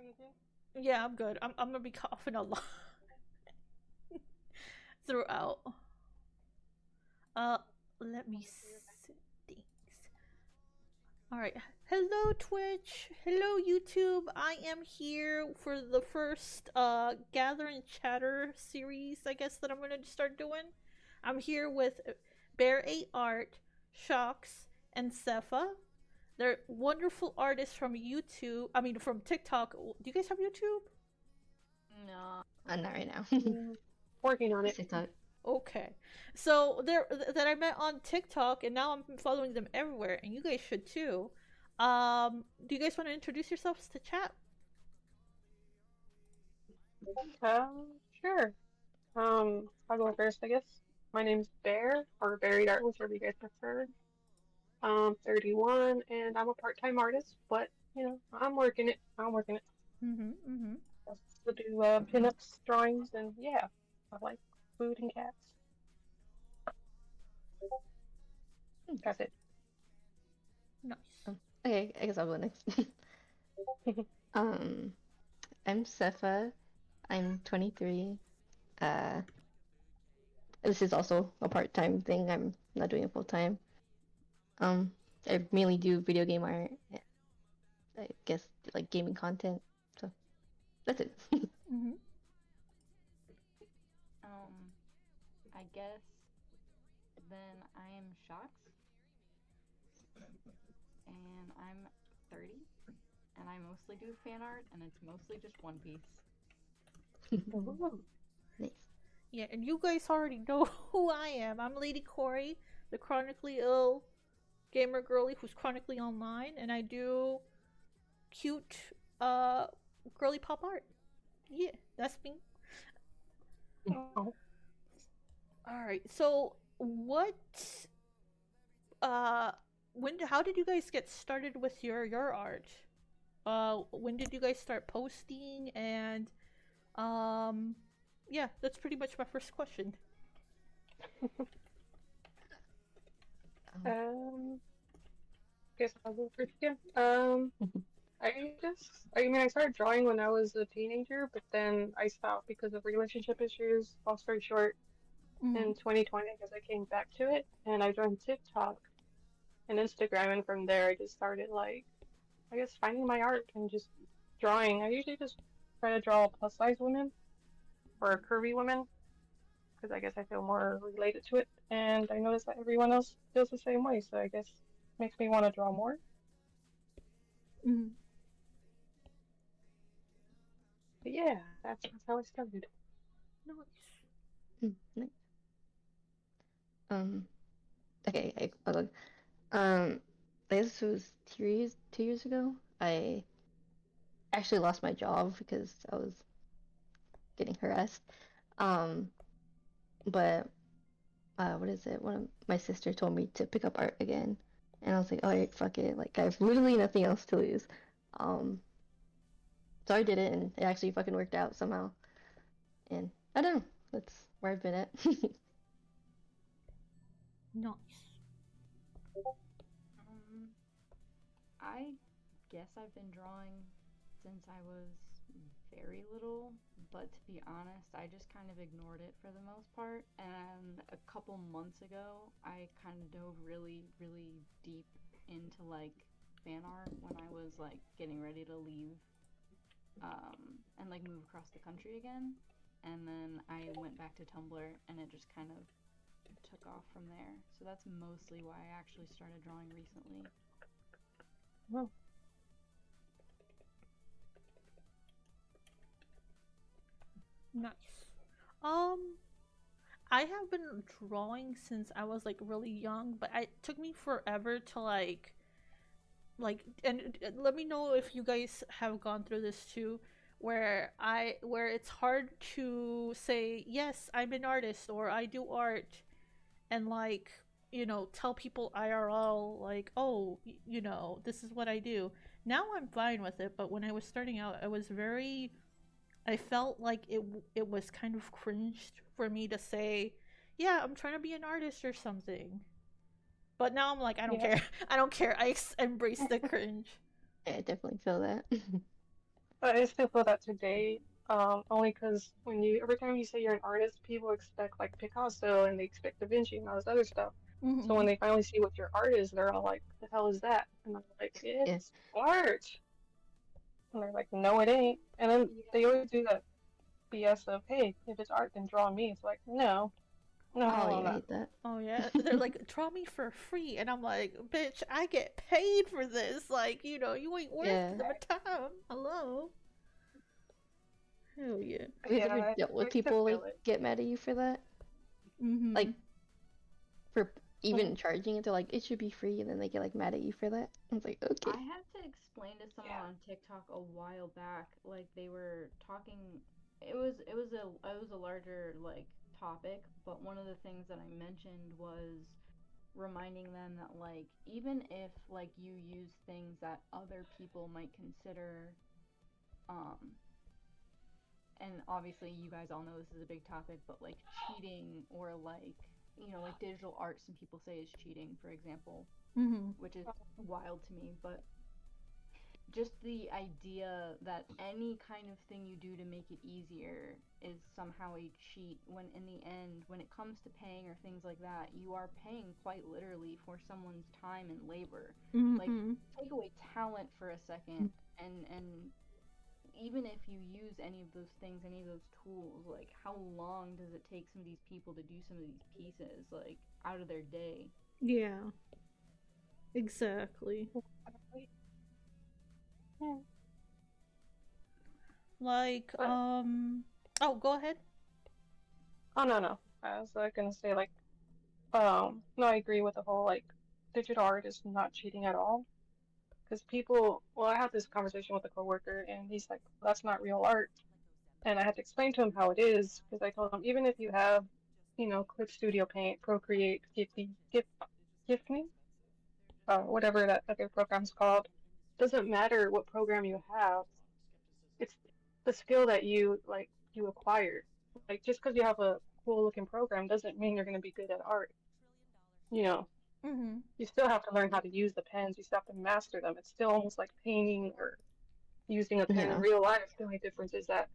Are you good? Yeah, I'm good. I'm gonna be coughing a lot throughout. Uh, let me see. All right. Hello Twitch. Hello YouTube. I am here for the first Gather and Chatter series, I guess, that I'm going to start doing. I'm here with Bear 8 Art, Shocks, and Sepha. They're wonderful artists from YouTube. I mean, from TikTok. Do you guys have YouTube? No, not right now. Working on it. TikTok. Okay. So they're that I met on TikTok, and now I'm following them everywhere, and you guys should too. Do you guys want to introduce yourselves to chat? Sure. I'll go first, I guess. My name's Bear, or Buried Art, whichever you guys prefer. 31, and I'm a part-time artist, but, I'm working it. I'm working it. Mm-hmm. I also do pinups, drawings, and yeah, I like food and cats. That's it. Nice. Okay, I guess I'll go next. um, I'm Sepha. I'm 23. Uh, this is also a part-time thing. I'm not doing it full-time. I mainly do video game art. I guess like gaming content. So that's it. Mm-hmm. I guess then I am Shocks, and I'm 30, and I mostly do fan art, and it's mostly just One Piece. Nice. Yeah, and you guys already know who I am. I'm Lady Corey, the chronically ill gamer girly who's chronically online, and I do cute, girly pop art. Yeah, that's me. Oh. All right. So, what? How did you guys get started with your art? When did you guys start posting? And, yeah, that's pretty much my first question. Guess I'll go first again. I started drawing when I was a teenager, but then I stopped because of relationship issues. Long story short, in 2020, I guess I came back to it, and I joined TikTok and Instagram, and from there I just started, like, I guess, finding my art and just drawing. I usually just try to draw plus-size women or curvy women, because I guess I feel more related to it, and I noticed that everyone else feels the same way, so I guess it makes me want to draw more. Mm-hmm. But yeah, that's how I started. Nice. Nice. Okay, I'll go. I guess it was 2 years ago. I actually lost my job because I was getting harassed. Um, but what is it? One of my sister told me to pick up art again, and I was like, all right, fuck it. Like I have literally nothing else to lose. Um, so I did it, and it actually fucking worked out somehow. And I don't know. That's where I've been at. Nice. I guess I've been drawing since I was very little, but to be honest, I just kind of ignored it for the most part. And a couple months ago, I kind of dove really, really deep into like fan art when I was like getting ready to leave and like move across the country again. And then I went back to Tumblr and it just kind of took off from there. So that's mostly why I actually started drawing recently. Oh. Nice. I have been drawing since I was like really young, but it took me forever to and let me know if you guys have gone through this too, where it's hard to say yes, I'm an artist or I do art, and like tell people IRL like, oh, this is what I do. Now I'm fine with it, but when I was starting out, I felt like it was kind of cringed for me to say, yeah, I'm trying to be an artist or something. But now I'm like, I don't care. I don't care. I embrace the cringe. I definitely feel that. I still feel that today, only because every time you say you're an artist, people expect like Picasso and they expect Da Vinci and all this other stuff. So Mm-hmm. when they finally see what your art is, they're all like, "The hell is that?" And I'm like, Yeah. "It's art." And they're like, "No, it ain't." And then they Yeah. always do that BS of, "Hey, if it's art, then draw me." It's like, no, no, Oh hell yeah, I no. hate that. Oh yeah, they're like, draw me for free, and I'm like, bitch, I get paid for this. Like, you ain't worth Yeah. the time. Hello. Hell yeah. Have you Yeah, ever dealt I with still people like feel it. get mad at you for that? Mm-hmm. Like for Mhm. even charging it, they're like, it should be free, and then they get like mad at you for that. I was like, I okay. had to explain to someone Yeah. on TikTok a while back, like they were talking. It was a larger like topic, but one of the things that I mentioned was reminding them that like even if like you use things that other people might consider um and obviously you guys all know this is a big topic, but like cheating or like like digital art some people say is cheating, for example, Mm-hmm. which is wild to me, but just the idea that any kind of thing you do to make it easier is somehow a cheat, when in the end when it comes to paying or things like that, you are paying quite literally for someone's time and labor. Like, Mm-hmm. take away talent for a second, and even if you use any of those things, any of those tools, like how long does it take some of these people to do some of these pieces like out of their day? Yeah. Exactly. Yeah. Like, But oh, go ahead. oh no, no. I was gonna say like, no, I agree with the whole like digital art is not cheating at all. Because people, well, I had this conversation with a coworker, and he's like, well, "That's not real art." And I had to explain to him how it is, because I told him even if you have, Clip Studio Paint, Procreate, Gift Me, whatever that other program's called, doesn't matter what program you have. It's the skill that you acquired. Like just because you have a cool looking program doesn't mean you're going to be good at art. You know, Mm-hmm. you still have to learn how to use the pens. You still have to master them. It's still almost like painting or using a pen in Yeah. real life. The only difference is that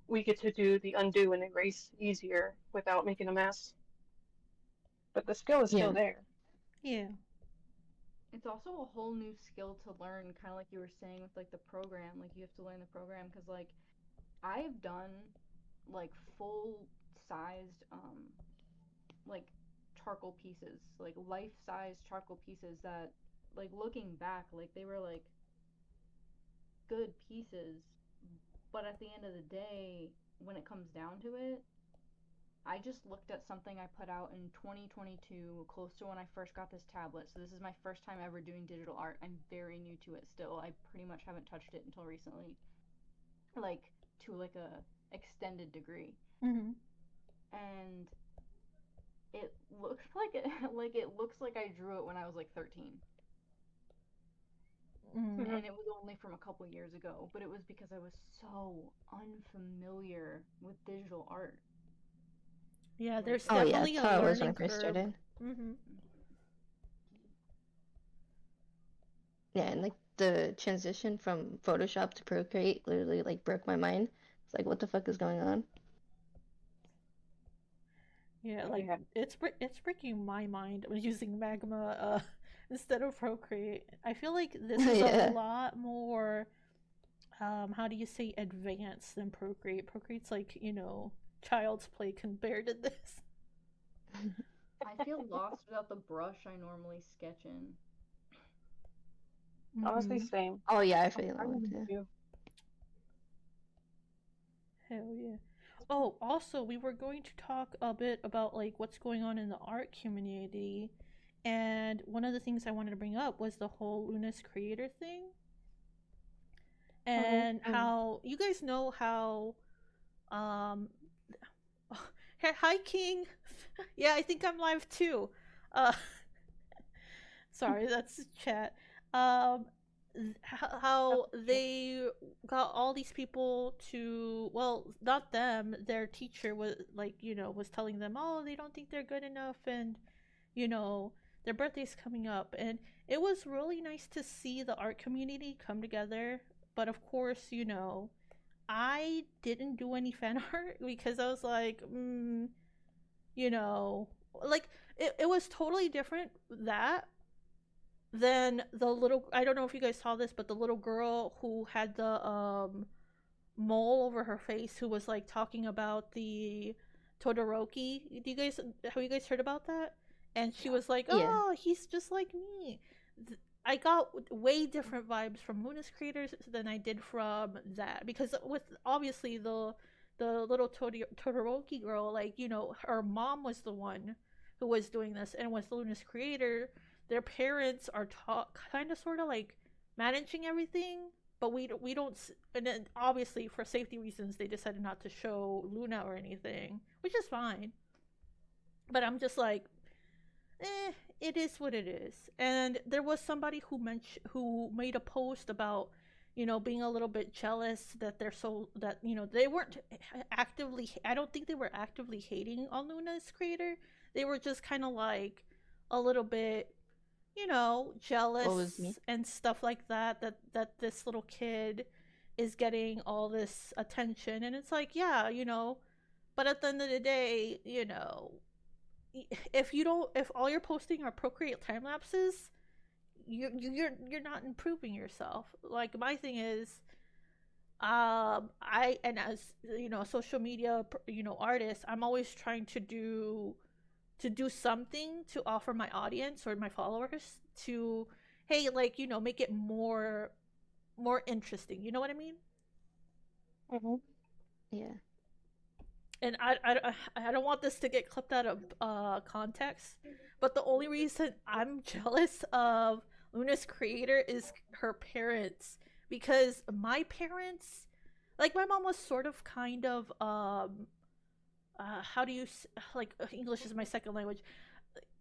we get to do the undo and erase easier without making a mess. But the skill is Yeah. still there. Yeah. It's also a whole new skill to learn, kind of like you were saying with like the program. Like you have to learn the program because like I've done like full sized like charcoal pieces, like life size charcoal pieces that like looking back like they were like good pieces, but at the end of the day when it comes down to it, I just looked at something I put out in 2022, close to when I first got this tablet. So this is my first time ever doing digital art. I'm very new to it still. I pretty much haven't touched it until recently, like to like a extended degree. Mm-hmm. And it looks like it like it looks like I drew it when I was like 13. Mm-hmm. Mm-hmm. And it was only from a couple years ago, but it was because I was so unfamiliar with digital art. Yeah, Like there's Oh it yeah, definitely that's a how it was when I learning first curve. started. Mm-hmm. Yeah, and like the transition from Photoshop to Procreate literally like broke my mind. It's like, what the fuck is going on? Yeah, Oh like yeah. it's breaking my mind using Magma instead of Procreate. I feel like this is a Yeah. lot more how do you say advanced than Procreate. Procreate's like, child's play compared to this. I feel lost without the brush I normally sketch in. Honestly, Mm-hmm. same. Oh yeah, I feel I that one really too. do. Hell yeah. Oh, also, we were going to talk a bit about like what's going on in the art community, and one of the things I wanted to bring up was the whole Luna's creator thing, Mm-hmm. and how you guys know how um hi King. Yeah, I think I'm live too. Uh sorry, that's chat. Um how they got all these people to, well, not them, their teacher was like, was telling them, oh, they don't think they're good enough, and you know their birthday's coming up, and it was really nice to see the art community come together But of course, I didn't do any fan art because I was like, you know, like it was totally different that than the little. I don't know if you guys saw this, but the little girl who had the mole over her face, who was like talking about the Todoroki. Have you guys heard about that? And she was like, Yeah. "Oh, he's just like me." I got way different vibes from Luna's creators than I did from that, because with obviously the little Todoroki girl, like, her mom was the one who was doing this, and with Luna's creator, their parents are kind of sort of like managing everything, but we don't. And then obviously for safety reasons, they decided not to show Luna or anything, which is fine. But I'm just like, it is what it is. And there was somebody who made a post about, being a little bit jealous that they weren't actively. I don't think they were actively hating on Luna's creator. They were just kind of like a little bit, jealous me? and stuff like that. That this little kid is getting all this attention, and it's like, yeah, But at the end of the day, if all you're posting are Procreate time lapses, you're not improving yourself. Like, my thing is, I and as a social media artist, I'm always trying to do something to offer my audience or my followers to, hey, like, make it more interesting. You know what I mean? Mm-hmm. Yeah. And I don't want this to get clipped out of context, but the only reason I'm jealous of Luna's creator is her parents, because my parents, like, my mom was sort of kind of how do you like, English is my second language.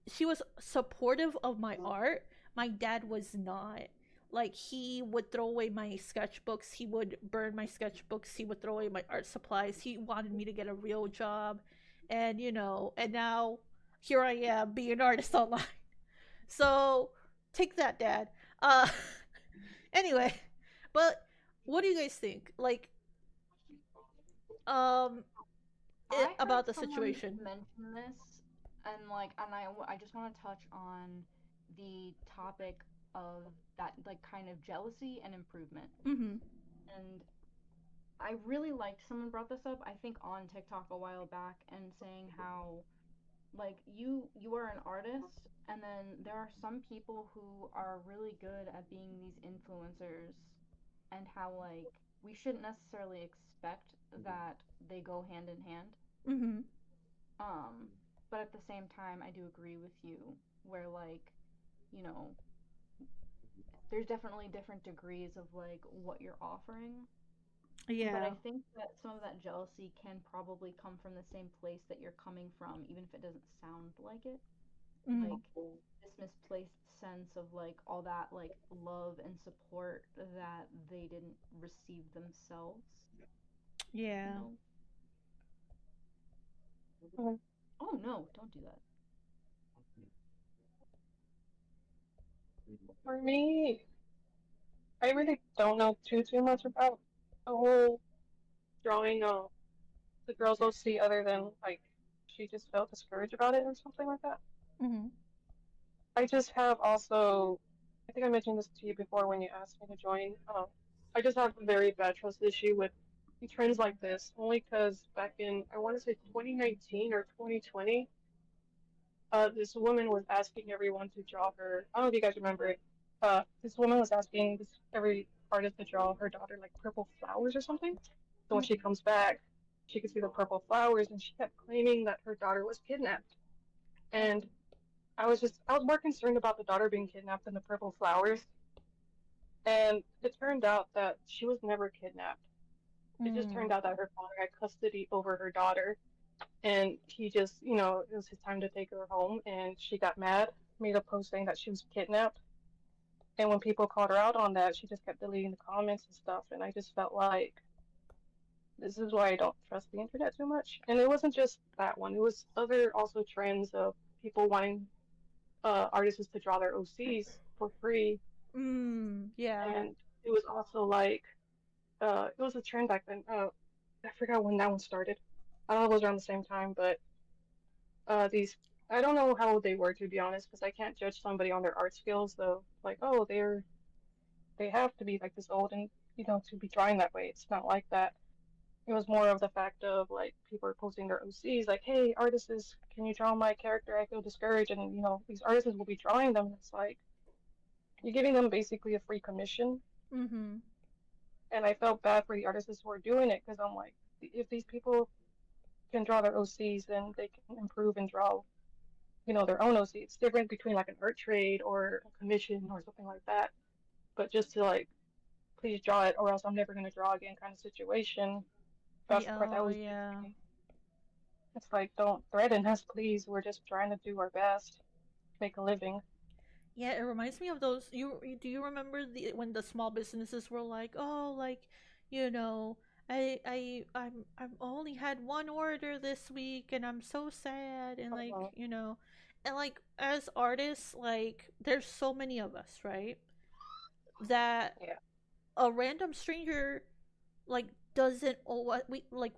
She was supportive of my art. My dad was not. Like, he would throw away my sketchbooks, he would burn my sketchbooks, he would throw away my art supplies. He wanted me to get a real job. And and now here I am being an artist online. So take that, Dad. Uh anyway, but what do you guys think? Like, um I heard about the someone situation? mention this, and I just want to touch on the topic of that, like, kind of jealousy and improvement. Mhm. And I really liked someone brought this up, I think on TikTok a while back, and saying how, like, you are an artist, and then there are some people who are really good at being these influencers, and how, like, we shouldn't necessarily expect that they go hand in hand. Mhm. Um, but at the same time, I do agree with you where, like, you know, there's definitely different degrees of like what you're offering. But I Yeah. think that some of that jealousy can probably come from the same place that you're coming from, even if it doesn't sound like it. Mhm. Like this misplaced sense of like all that like love and support that they didn't receive themselves, you Yeah. know? Mhm. Oh no, don't do that. For me, I really don't know too much about the whole drawing of the girls OC, other than like she just felt discouraged about it or something like that. Mhm. I just have also, I think I mentioned this to you before when you asked me to join. I just have a very bad trust issue with trends like this, only because back in, I want to say 2019 or 2020, this woman was asking everyone to draw her. I don't know if you guys remember it. This woman was asking every artist to draw her daughter like purple flowers or something. So when she comes back, she could see the purple flowers, and she kept claiming that her daughter was kidnapped. And I was more concerned about the daughter being kidnapped than the purple flowers. And it turned out that she was never kidnapped. It just turned Mm. out that her father had custody over her daughter, and he just, it was his time to take her home, and she got mad, made a post saying that she was kidnapped. And when people called her out on that, she just kept deleting the comments and stuff. And I just felt like this is why I don't trust the internet too much. And it wasn't just that one; it was other also trends of people wanting artists to draw their OCs for free. Yeah. And it was also like it was a trend back then. I forgot when that one started. I don't know if it was around the same time, but these I don't know how old they were to be honest, because I can't judge somebody on their art skills though. Like, oh, they have to be like this old and to be drawing that way. It's not like that. It was more of the fact of like people are posting their OCs, like, hey, artists, can you draw my character? I feel discouraged, and these artists will be drawing them. And it's like you're giving them basically a free commission, Mm-hmm. and I felt bad for the artists who are doing it because I'm like, if these people can draw their OCs, then they can improve and draw, their own OC. It's different between like an art trade or a commission or something like that. But just to like, please draw it or else I'm never gonna draw again kind of situation. That's the Yeah, part that oh always gets yeah. me. It's like, don't threaten us, please. We're just trying to do our best, make a living. Yeah, it reminds me of those. Do you remember when the small businesses were like, oh, like, you know, I'm only had one order this week, and I'm so sad, and like, Uh, and like as artists, like, there's so many of us, right? That yeah. a random stranger like doesn't what we like,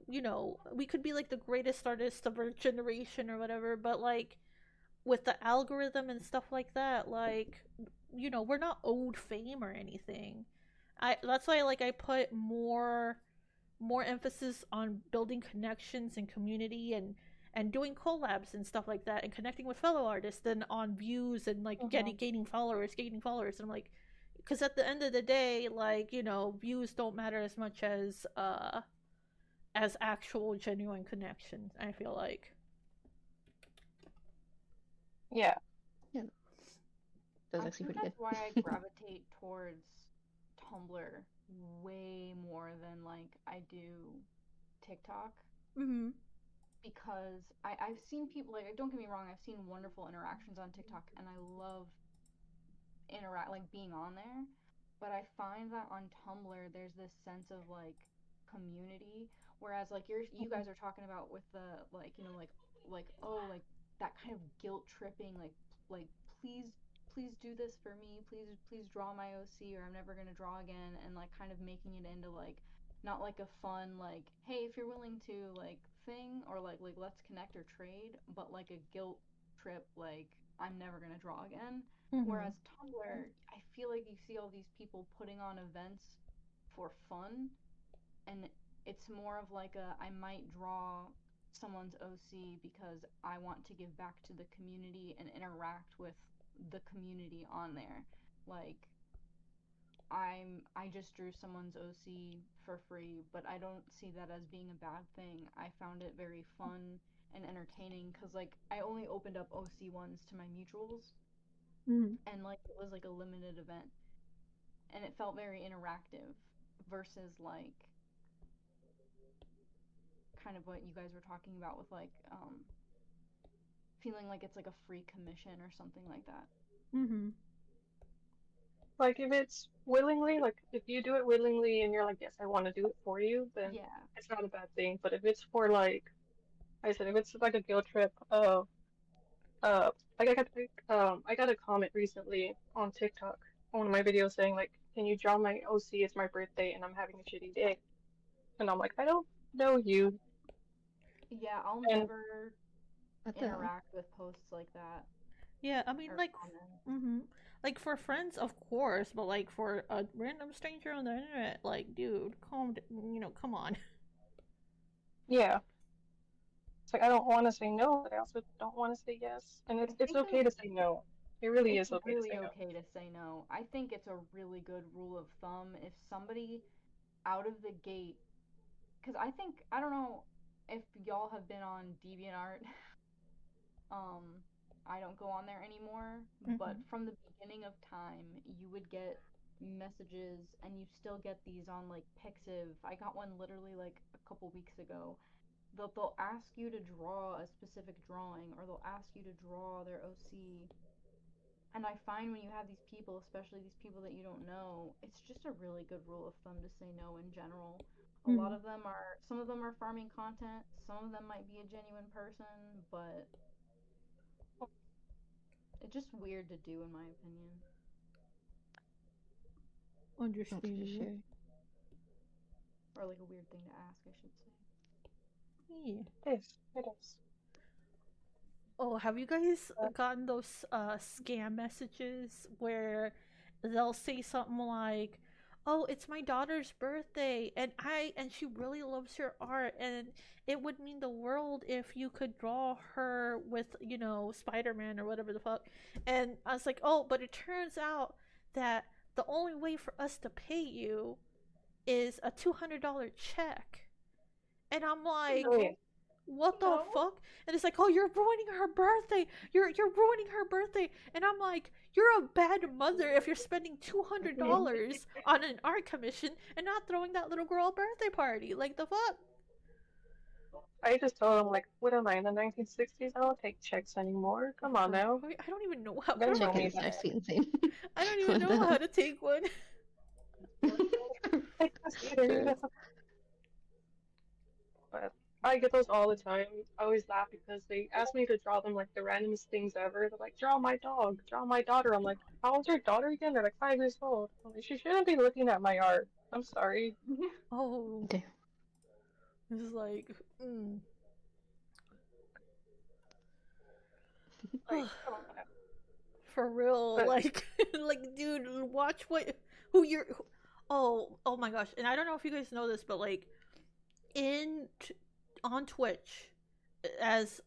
we could be like the greatest artist of our generation or whatever, but like with the algorithm and stuff like that, like, we're not owed fame or anything. I That's why like I put more emphasis on building connections and community and doing collabs and stuff like that and connecting with fellow artists than on views and like Hmm. gaining followers. And I'm like, because at the end of the day, like, views don't matter as much as actual genuine connections, I feel like. Yeah. Yeah, that was I actually think pretty that's why I good. gravitate towards Tumblr way more than like I do TikTok, Mm-hmm. because I've seen people, like, don't get me wrong, I've seen wonderful interactions on TikTok and I love like being on there, but I find that on Tumblr there's this sense of like community, whereas like you Hmm. guys are talking about with the like, like, oh, like that kind of guilt tripping, like please do this for me, please draw my OC or I'm never going to draw again, and like kind of making it into like not like a fun like, hey, if you're willing to like thing, or like let's connect or trade, but like a guilt trip, like I'm never going to draw again. Mm-hmm. Whereas Tumblr, I feel like you see all these people putting on events for fun, and it's more of like a, I might draw someone's OC because I want to give back to the community and interact with the community on there. Like, I just drew someone's OC for free, but I don't see that as being a bad thing. I found it very fun and entertaining because like I only opened up OC ones to my mutuals, Mm-hmm. and like it was like a limited event, and it felt very interactive versus like kind of what you guys were talking about with like feeling like it's like a free commission or something like that. Mm-hmm. Like if it's willingly, like if you do it willingly and you're like, yes, I want to do it for you, then Yeah. it's not a bad thing. But if it's for like I said, if it's like a guilt trip, uh, like I got a comment recently on TikTok on one of my videos saying like, can you draw my OC? It's my birthday and I'm having a shitty day. And I'm like, I don't know you. Yeah, I'll And never What the? interact with posts like that Yeah, I mean, or like, comments. mm-hmm. Like for friends, of course, but like for a random stranger on the internet, like, dude, come on. yeah, it's like I don't want to say no, but I also don't want to say yes. And I it's think okay to say no. It really it's is okay to really say no. okay to say no. I think it's a really good rule of thumb if somebody out of the gate, because I think, I don't know if y'all have been on DeviantArt. I don't go on there anymore, but Mm-hmm. from the beginning of time, you would get messages, and you still get these on like Pixiv. I got one literally like a couple weeks ago. They'll ask you to draw a specific drawing, or they'll ask you to draw their OC. And I find when you have these people, especially these people that you don't know, it's just a really good rule of thumb to say no in general. A lot Mm-hmm. of them are, some of them are farming content, some of them might be a genuine person, but it's just weird to do, in my opinion. That's for sure. Understandable. or like a weird thing to ask, I should say. Yeah. It is. Oh, have you guys But gotten those scam messages where they'll say something like, "Oh, it's my daughter's birthday and she really loves your art and it would mean the world if you could draw her with, Spider-Man or whatever the fuck." And I was like, "Oh, but it turns out that the only way for us to pay you is a $200 check." And I'm like, wait, what the No. fuck? And it's like, oh, you're ruining her birthday. You're ruining her birthday. And I'm like, you're a bad mother if you're spending $200 on an art commission and not throwing that little girl a birthday party. Like the fuck? I just told him like, what am I in the 1960s? I don't take checks anymore. Come on now. I don't even know how. You I gotta don't, know Check me is better. actually insane. I don't even What know the how to take one. Take this either. But I get those all the time. I always laugh because they ask me to draw them like the randomest things ever. They're like, draw my dog, draw my daughter. I'm like, how old's your daughter again? They're like 5 years old. I'm like, she shouldn't be looking at my art. I'm sorry. Oh, Damn. it's like, Like, come on. for real, But like, like, dude, watch who you're. Oh my gosh! And I don't know if you guys know this, but like, in on Twitch, as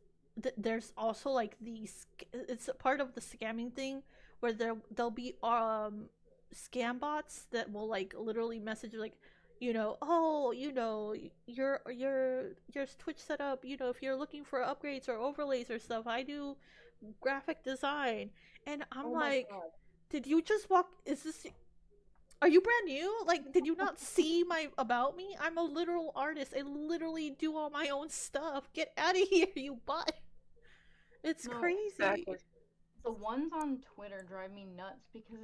there's also like these. It's a part of the scamming thing where there'll be scam bots that will like literally message you like, oh, your Twitch setup. If you're looking for upgrades or overlays or stuff, I do graphic design, and I'm oh my like, god. did you just walk? Is this? Are you brand new? Like, did you not see my about me? I'm a literal artist. I literally do all my own stuff. Get out of here, you bot. It's No, crazy. Exactly. the ones on Twitter drive me nuts because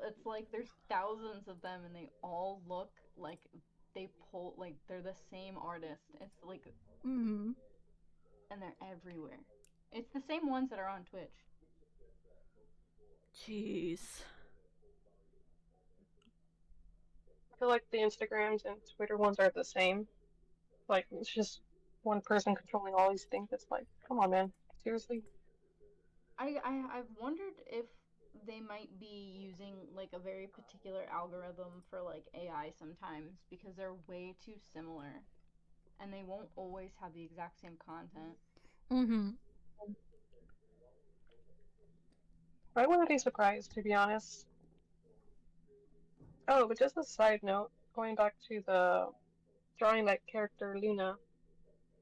it's like there's thousands of them and they all look like they pull like they're the same artist. It's like Mm-hmm. and they're everywhere. It's the same ones that are on Twitch. Jeez. I feel like the Instagrams and Twitter ones are the same. Like, it's just one person controlling all these things. It's like, come on, man. Seriously? I've wondered if they might be using like a very particular algorithm for like AI sometimes because they're way too similar and they won't always have the exact same content. Mm-hmm. I wouldn't be surprised, to be honest. Oh, but just a side note, going back to the drawing that character Luna,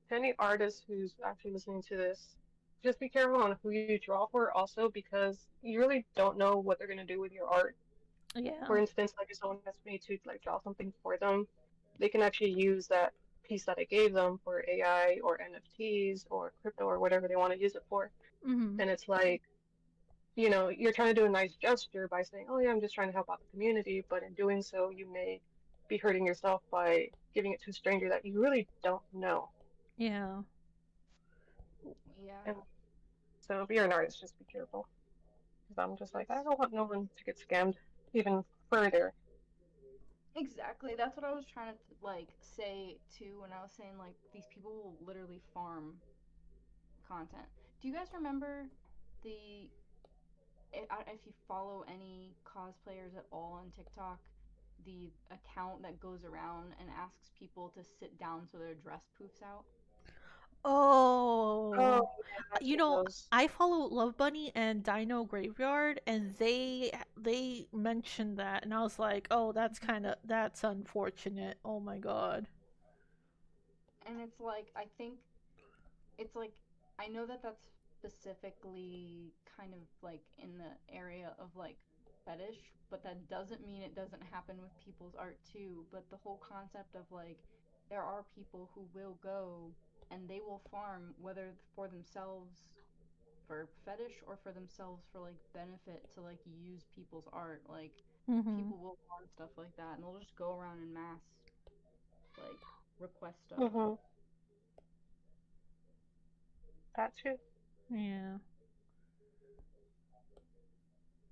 to any artist who's actually listening to this, just be careful on who you draw for also because you really don't know what they're gonna do with your art. Yeah. For instance, like if someone asks me to like draw something for them, they can actually use that piece that I gave them for AI or NFTs or crypto or whatever they want to use it for. Mm-hmm. And it's like, you're trying to do a nice gesture by saying, oh yeah, I'm just trying to help out the community, but in doing so, you may be hurting yourself by giving it to a stranger that you really don't know. Yeah. Yeah. And so if you're an artist, just be careful. Because I'm just like, I don't want no one to get scammed even further. Exactly. That's what I was trying to like say too when I was saying like these people will literally farm content. Do you guys remember the if you follow any cosplayers at all on TikTok, the account that goes around and asks people to sit down so their dress poofs out? Oh, Oh. yeah, I've seen those. I follow Love Bunny and Dino Graveyard, and they mentioned that, and I was like, oh, that's unfortunate. Oh my god. And it's like I think it's like I know that that's specifically kind of like in the area of like fetish, but that doesn't mean it doesn't happen with people's art too. But the whole concept of like there are people who will go and they will farm whether for themselves for fetish or for themselves for like benefit to like use people's art. Like Mm-hmm. people will farm stuff like that and they'll just go around in mass like request stuff. Mm-hmm. That too. Yeah.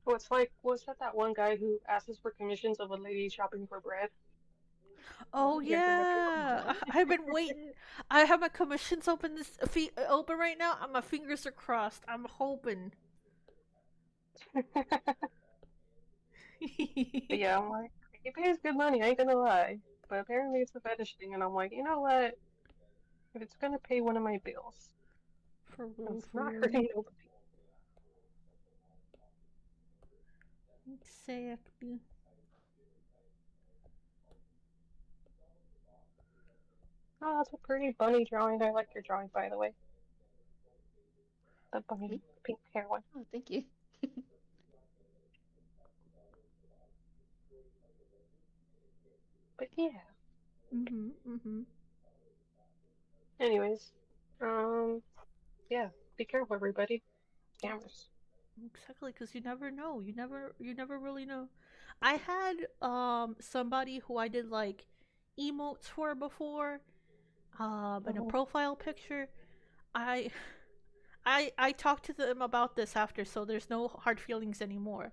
Oh, it's like, was that one guy who asks for commissions of a lady shopping for bread? Oh You guys are making a lot of yeah, money. I've been waiting. I have my commissions open open right now, and my fingers are crossed. I'm hoping. But yeah, I'm like, he pays good money, I ain't gonna lie. But apparently it's a fetish thing, and I'm like, you know what? If it's gonna pay one of my bills, For real, it's for not real. hurting nobody. Exactly. Oh, that's a pretty bunny drawing. I like your drawing, by the way. The bunny, Me? pink hair one. Oh, thank you. But yeah. Mhm, mhm. Anyways, um, yeah. Be careful, everybody. Scammers. Exactly, because you never know. You never really know. I had somebody who I did like emotes for before, in a Mhm. profile picture. I I talked to them about this after, so there's no hard feelings anymore.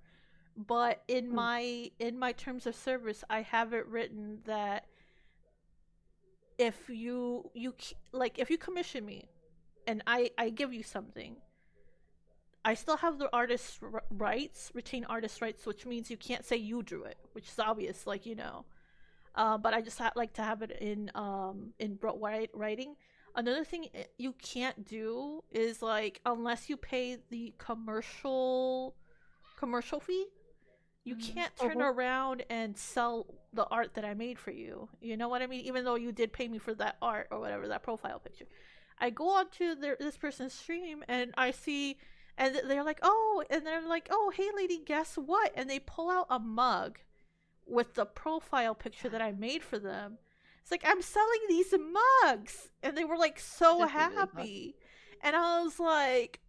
But Mm. in my terms of service, I have it written that if like if you commission me and I give you something, I still have the artist's rights, retain artist rights, which means you can't say you drew it, which is obvious, like you know. But I just like to have it in writing. Another thing you can't do is like unless you pay the commercial fee, you Mhm. can't turn Mhm. around and sell the art that I made for you. You know what I mean? Even though you did pay me for that art or whatever, that profile picture. I go onto this person's stream and I see, and they're like, oh, hey, lady, guess what? And they pull out a mug with the profile picture that I made for them. It's like, I'm selling these mugs. And they were like It's so actually really hot. happy. And I was like,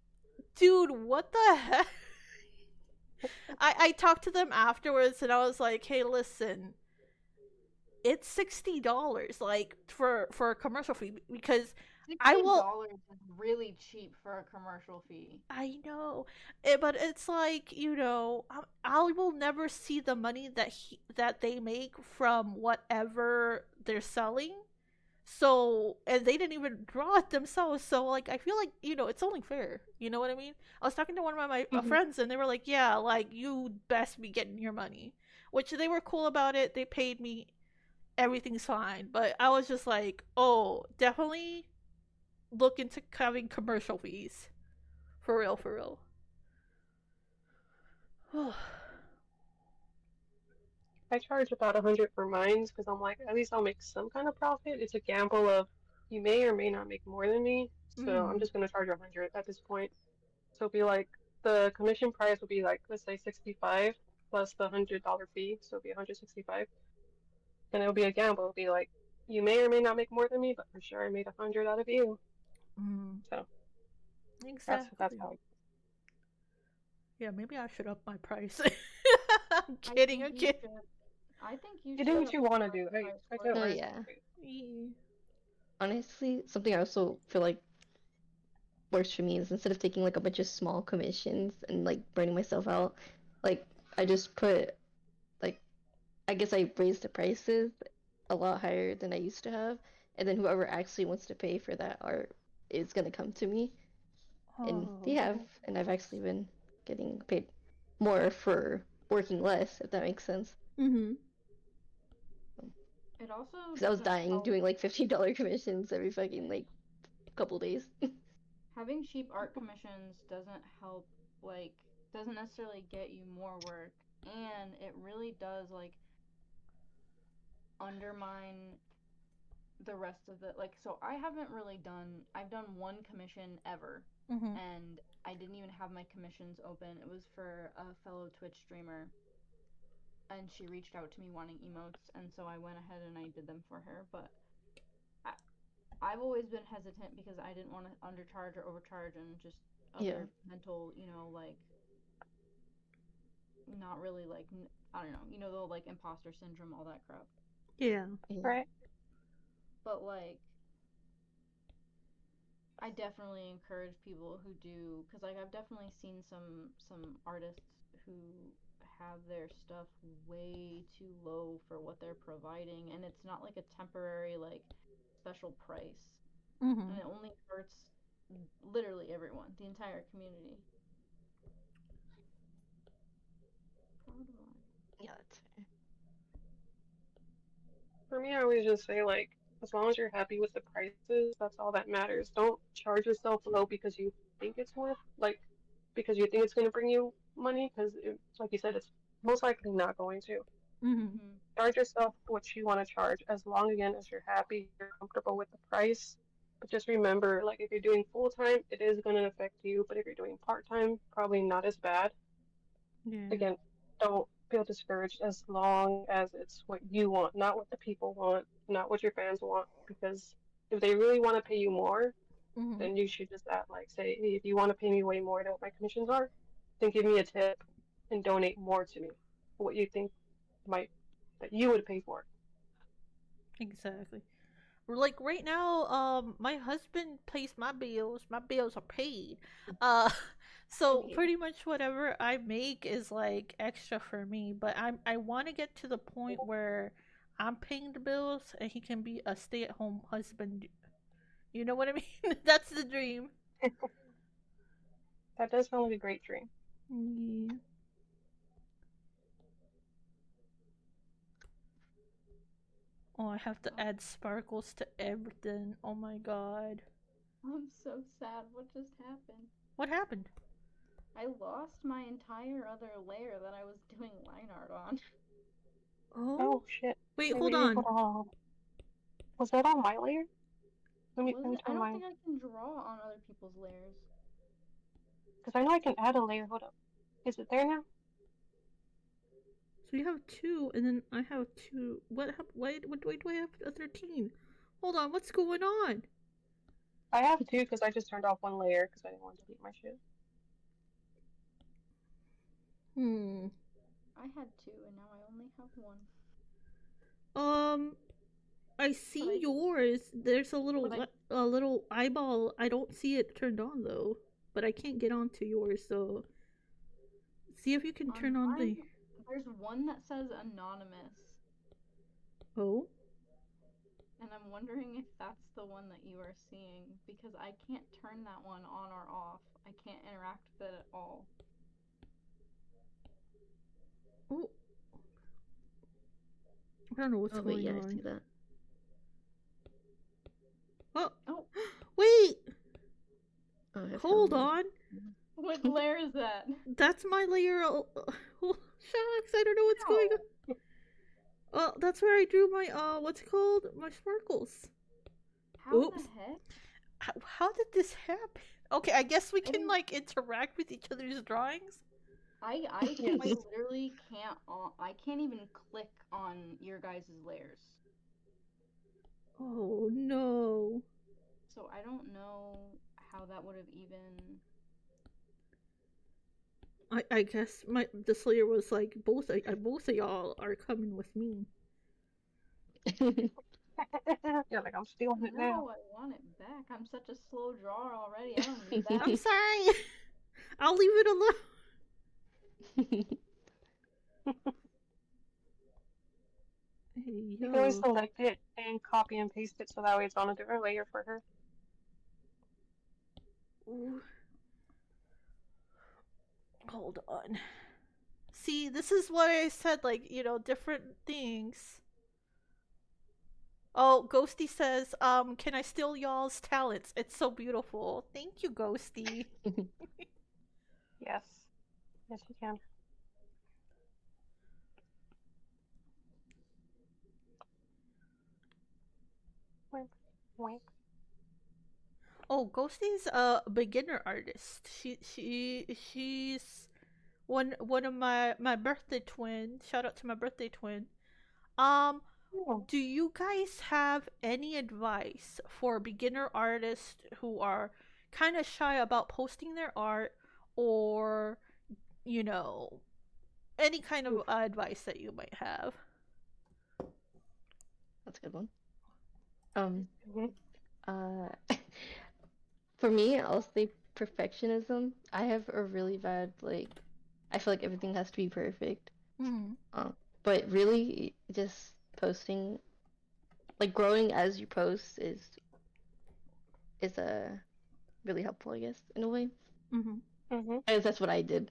dude, what the heck? I talked to them afterwards and I was like, hey, listen, it's $60 like for a commercial fee because I $60 will is really cheap for a commercial fee. I know, but it's like you know, I will never see the money that they make from whatever they're selling. So, and they didn't even draw it themselves. So, like, I feel like you know, it's only fair. You know what I mean? I was talking to one of my Mhm. friends, and they were like, "Yeah, like you best be getting your money," which they were cool about it. They paid me, everything's fine. But I was just like, "Oh, definitely look into having commercial fees for real, for real." I charge about 100 for mine because I'm like, at least I'll make some kind of profit. It's a gamble of you may or may not make more than me, so I'm Mm. just gonna charge 100 at this point. So it'll be like the commission price will be like let's say 65 plus the $100 fee, so it'll be 165. And it'll be a gamble. It'll be like you may or may not make more than me, but for sure I made 100 out of you. Mm. So that's Exactly. how. Yeah, maybe I should up my price. I'm I kidding. think I'm you kidding. should. I think you You do should what up you your want to do. price I for get Oh what it. you're saying yeah. too. Yeah. Honestly, something I also feel like works for me is instead of taking like a bunch of small commissions and like burning myself out, like I just put like I guess I raised the prices a lot higher than I used to have, and then whoever actually wants to pay for that art is gonna come to me, and they Oh. have, and I've actually been getting paid more for working less, if that makes sense. Mm-hmm. It also Because I was doesn't dying help. doing like $15 commissions every fucking like couple days. Having cheap art commissions doesn't help, like, doesn't necessarily get you more work. And it really does, like, undermine the rest of the. Like, so I haven't really done. I've done one commission ever. Mm-hmm. And I didn't even have my commissions open. It was for a fellow Twitch streamer. And she reached out to me wanting emotes. And so I went ahead and I did them for her. But I, I've always been hesitant because I didn't want to undercharge or overcharge and just Yeah. other mental, like not really like I don't know, the like imposter syndrome, all that crap. Yeah. Yeah. Right. But like I definitely encourage people who do, because like I've definitely seen some artists who have their stuff way too low for what they're providing, and it's not like a temporary like special price, and Mm-hmm. it only hurts literally everyone, the entire community. How do I? Yeah, that's fair. For me, I always just say like, as long as you're happy with the prices, that's all that matters. Don't charge yourself low because you think it's worth, like, because you think it's going to bring you money, because like you said, it's most likely not going to. Mm-hmm. Mhm. Charge yourself what you want to charge, as long again as you're happy, you're comfortable with the price. But just remember, like, if you're doing full time, it is going to affect you. But if you're doing part time, probably not as bad. Yeah. Again, don't feel discouraged as long as it's what you want, not what the people want, not what your fans want. Because if they really want to pay you more, Mm-hmm. then you should just like say, hey, if you want to pay me way more than what my commissions are, then give me a tip and donate more to me for what you think might that you would pay for. Exactly. Like right now, my husband pays my bills. My bills are paid. Uh, so Period. pretty much whatever I make is like extra for me. But I want to get to the point where I'm paying the bills and he can be a stay-at-home husband. You know what I mean? That's the dream. That does sound like a great dream. Yeah. Oh, I have to Oh, add sparkles to everything. Oh my god. I'm so sad. What just happened? What happened? I lost my entire other layer that I was doing line art on. Oh, Oh shit. wait, Wait, hold wait, wait, on. hold on. Was that on my layer? Was Let me it? I turn don't mine. think I can draw on other people's layers. Because I know I can add a layer. Hold up. Is it there now? So you have two, and then I have two. Why do I have a 13? Hold on, what's going on? I have two because I just turned off one layer because I didn't want to delete my shit. Hmm. I had two, and now I only have one. Um, I But see yours. There's but I, a little eyeball. I don't see it turned on though, but I can't get onto yours. So see if you can on turn on mine, the. there's one that says anonymous, Oh. and I'm wondering if that's the one that you are seeing because I can't turn that one on or off. I can't interact with it at all. Oh. I don't know what's Oh wait, going yeah, I on. see that. Oh. Oh, Wait. Oh, I Hold found on. what layer is that? That's my layer. Oh, shucks. I don't know what's going How? on. Oh, that's where I drew my what's it called? My sparkles. How the Oops. heck? How did this happen? Okay, I guess we I can didn't. like interact with each other's drawings. I quite Yes. literally can't. I can't even click on your guys' layers. Oh no. So I don't know how that would have even. I guess my the Slayer was like both of y'all are coming with me. it. You're like, I'm stealing it now. No, I want it back. I'm such a slow drawer already. I don't need that. I'm sorry. I'll leave it alone. Hey You can always yo. select it and copy and paste it so that way it's on a different layer for her. Ooh, hold on. See, this is what I said, like, different things. Oh, Ghosty says, can I steal y'all's talents? It's so beautiful. Thank you, Ghosty. Yes. Yes, you can. Wink. Wink. Oh, Ghosty's a beginner artist. She's one of my birthday twin. Shout out to my birthday twin. Um, Oh, do you guys have any advice for beginner artists who are kind of shy about posting their art, or you know any kind of oof. advice that you might have? That's a good one. Um, Mhm. uh, for me, I'll say perfectionism. I have a really bad, like, I feel like everything has to be perfect. Mm-hmm. But really, just posting, like growing as you post, is really helpful, I guess, in a way. Mm-hmm. Mm-hmm. I guess that's what I did.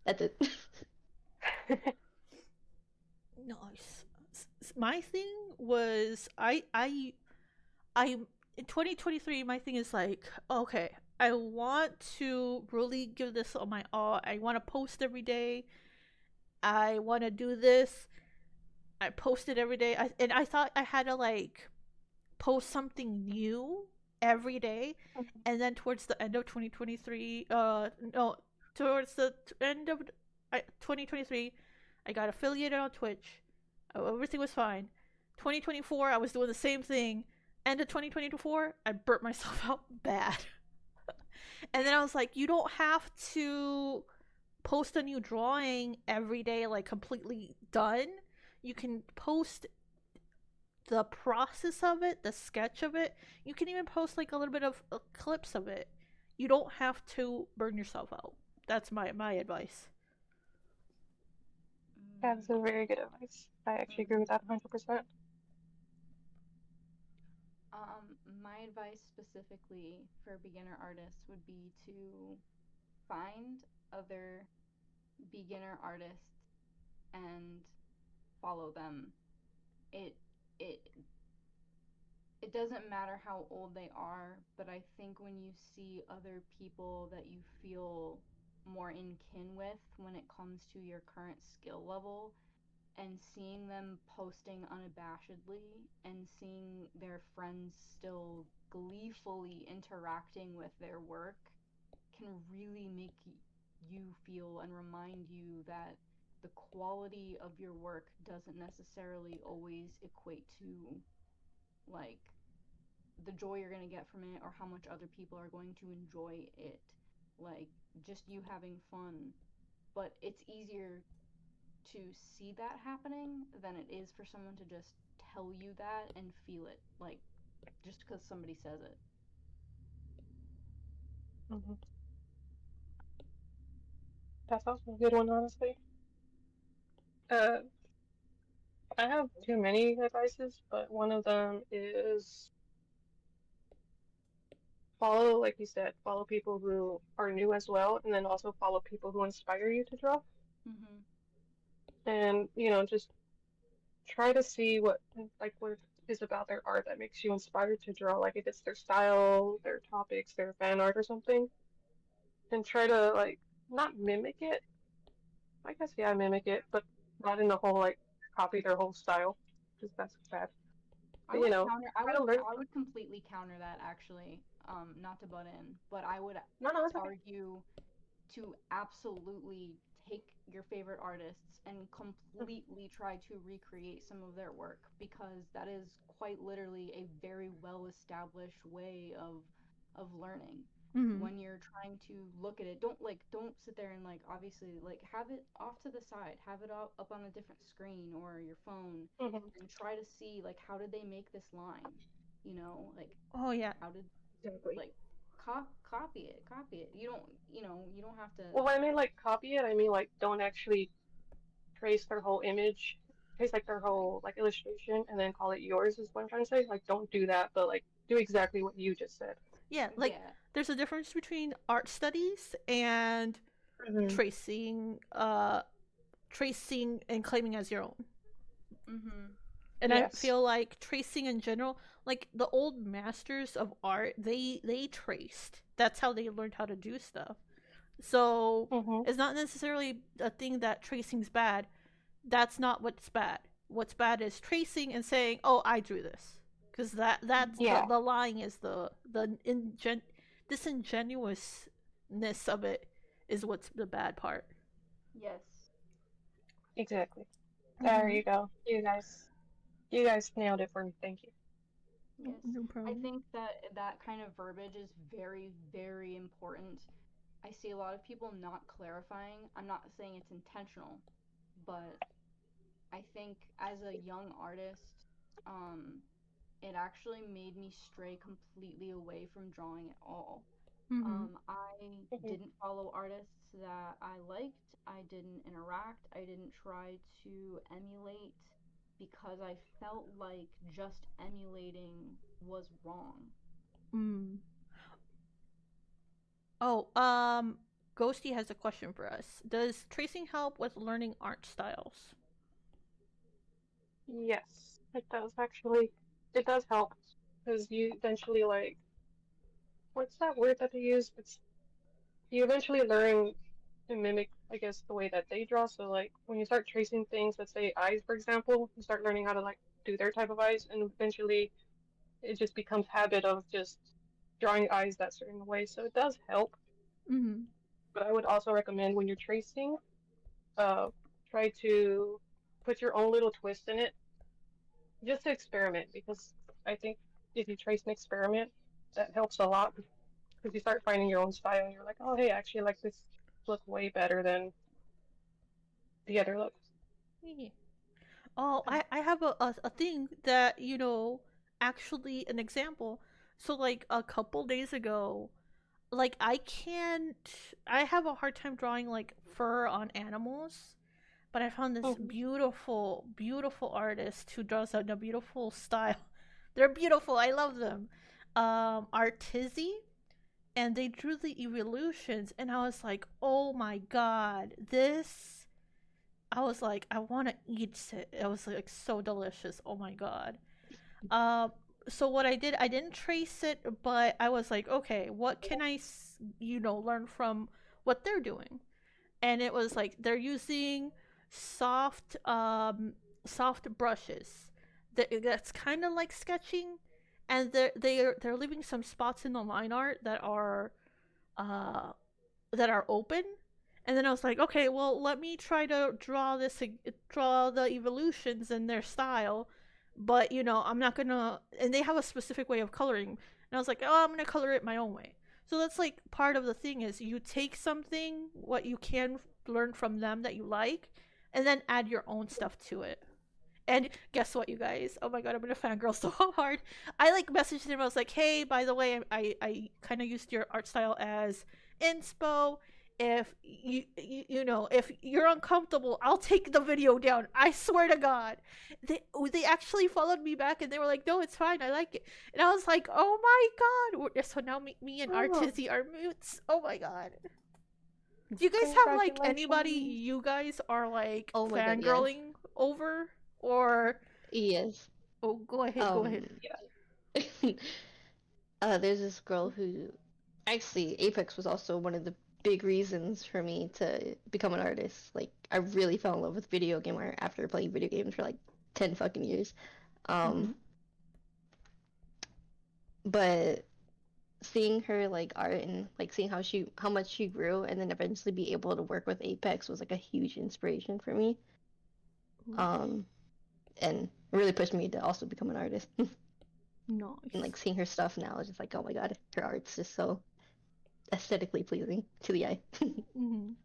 That's it. Nice. My thing was I in 2023 my thing is like, okay, I want to really give this all my all. I want to post every day. I want to do this. I posted every day. And I thought I had to like post something new every day. And then towards the end of 2023, no, towards the end of 2023, I got affiliated on Twitch. Everything was fine. 2024, I was doing the same thing. End of 2024, I burnt myself out bad. And then I was like, you don't have to post a new drawing every day, like completely done. You can post the process of it, the sketch of it. You can even post like a little bit of clips of it. You don't have to burn yourself out. That's my advice. That's a very good advice. I actually agree with that 100%. My advice specifically for beginner artists would be to find other beginner artists and follow them. It it it doesn't matter how old they are, but I think when you see other people that you feel more in kin with when it comes to your current skill level, and seeing them posting unabashedly and seeing their friends still gleefully interacting with their work can really make you feel and remind you that the quality of your work doesn't necessarily always equate to like the joy you're going to get from it or how much other people are going to enjoy it. Like just you having fun. But it's easier to see that happening than it is for someone to just tell you that and feel it, like just because somebody says it. Mm-hmm. That's also a good one, honestly. Uh, I have too many advices, but one of them is follow, like you said, follow people who are new as well, and then also follow people who inspire you to draw. Mhm. And, just try to see what is about their art that makes you inspired to draw. Like if it's their style, their topics, their fan art or something, and try to like not mimic it. I guess yeah, mimic it, but not in the whole like copy their whole style, because that's bad. I But would counter. I try would. to learn I from would completely counter that actually. Not to butt in, but I would No, no, it's okay. argue to absolutely take your favorite artists and completely try to recreate some of their work because that is quite literally a very well established way of learning. Mm-hmm. When you're trying to look at it, don't sit there and like obviously like have it off to the side, have it up on a different screen or your phone Mm-hmm. and try to see like how did they make this line? Like Oh yeah. how did Exactly. like copy it. You don't have to. Well, when I mean like copy it, I mean like don't actually trace their whole image, trace like their whole like illustration, and then call it yours. Is what I'm trying to say. Like don't do that, but like do exactly what you just said. Yeah, like Yeah. there's a difference between art studies and Mm-hmm. tracing tracing and claiming as your own. Mhm. And I Yes. feel like tracing in general, like the old masters of art, they traced. That's how they learned how to do stuff. So Mm-hmm. it's not necessarily a thing that tracing's bad. That's not what's bad. What's bad is tracing and saying, "Oh, I drew this," because that's Yeah. the lying is the disingenuousness of it is what's the bad part. Yes. Exactly. There Mm-hmm. you go. You guys nailed it for me. Thank you. Yes. No I problem. think that that kind of verbiage is very, very important. I see a lot of people not clarifying. I'm not saying it's intentional, but I think as a young artist, um, it actually made me stray completely away from drawing at all Mhm. I Mhm. didn't follow artists that I liked. I didn't interact. I didn't try to emulate because I felt like just emulating was wrong. Mm. Oh, Ghosty has a question for us. Does tracing help with learning art styles? Yes, it does actually. It does help because you eventually like what's that word that they use? It's you eventually learn to mimic, I guess, the way that they draw. So like when you start tracing things, let's say eyes, for example, you start learning how to like do their type of eyes, and eventually it just becomes habit of just drawing eyes that certain way. So it does help. Mhm. But I would also recommend when you're tracing, uh, try to put your own little twist in it, just to experiment. Because I think if you trace and experiment, that helps a lot. Because you start finding your own style, and you're like, oh hey, I actually like this look way better than the other look. Yeah. Oh, I have a thing that, actually an example. So, like, a couple days ago, like, I have a hard time drawing, like, fur on animals, but I found this Mm-hmm. beautiful, beautiful artist who draws in a beautiful style. They're beautiful. I love them. Artizi, and they drew the evolutions, and I was like, oh my god, this. I was like, I want to eat it. It was like so delicious. Oh my god. Um, so what I did, I didn't trace it, but I was like, okay, what can learn from what they're doing? And it was like they're using soft, soft brushes. That's kind of like sketching, and they're leaving some spots in the line art uh that are open. And then I was like, okay, well, let me try to draw the evolutions in their style, but I'm not gonna. And they have a specific way of coloring, and I was like, oh, I'm gonna color it my own way. So that's like part of the thing is you take something what you can learn from them that you like, and then add your own stuff to it. And guess what, you guys? Oh my god, I'm gonna fangirl so hard. I like messaged him. I was like, hey, by the way, I kind of used your art style as inspo. If if you're uncomfortable, I'll take the video down. I swear to God, they actually followed me back and they were like, no, it's fine. I like it. And I was like, oh my god. So now me and Oh, Artizy are mutes. Oh my god. Do you guys have like anybody congratulations. you guys are like Oh my god, yes. fangirling over? Or Yes. oh, go ahead, go ahead. Um, there's this girl who actually Apex was also one of the big reasons for me to become an artist. Like I really fell in love with video game art after playing video games for like 10 fucking years. Um, Mhm. but seeing her like art and like seeing how much she grew and then eventually be able to work with Apex was like a huge inspiration for me. Ooh, Um, and really pushed me to also become an artist. And nice. like seeing her stuff now is just like, oh my god, her art's just so aesthetically pleasing to the eye. Mhm.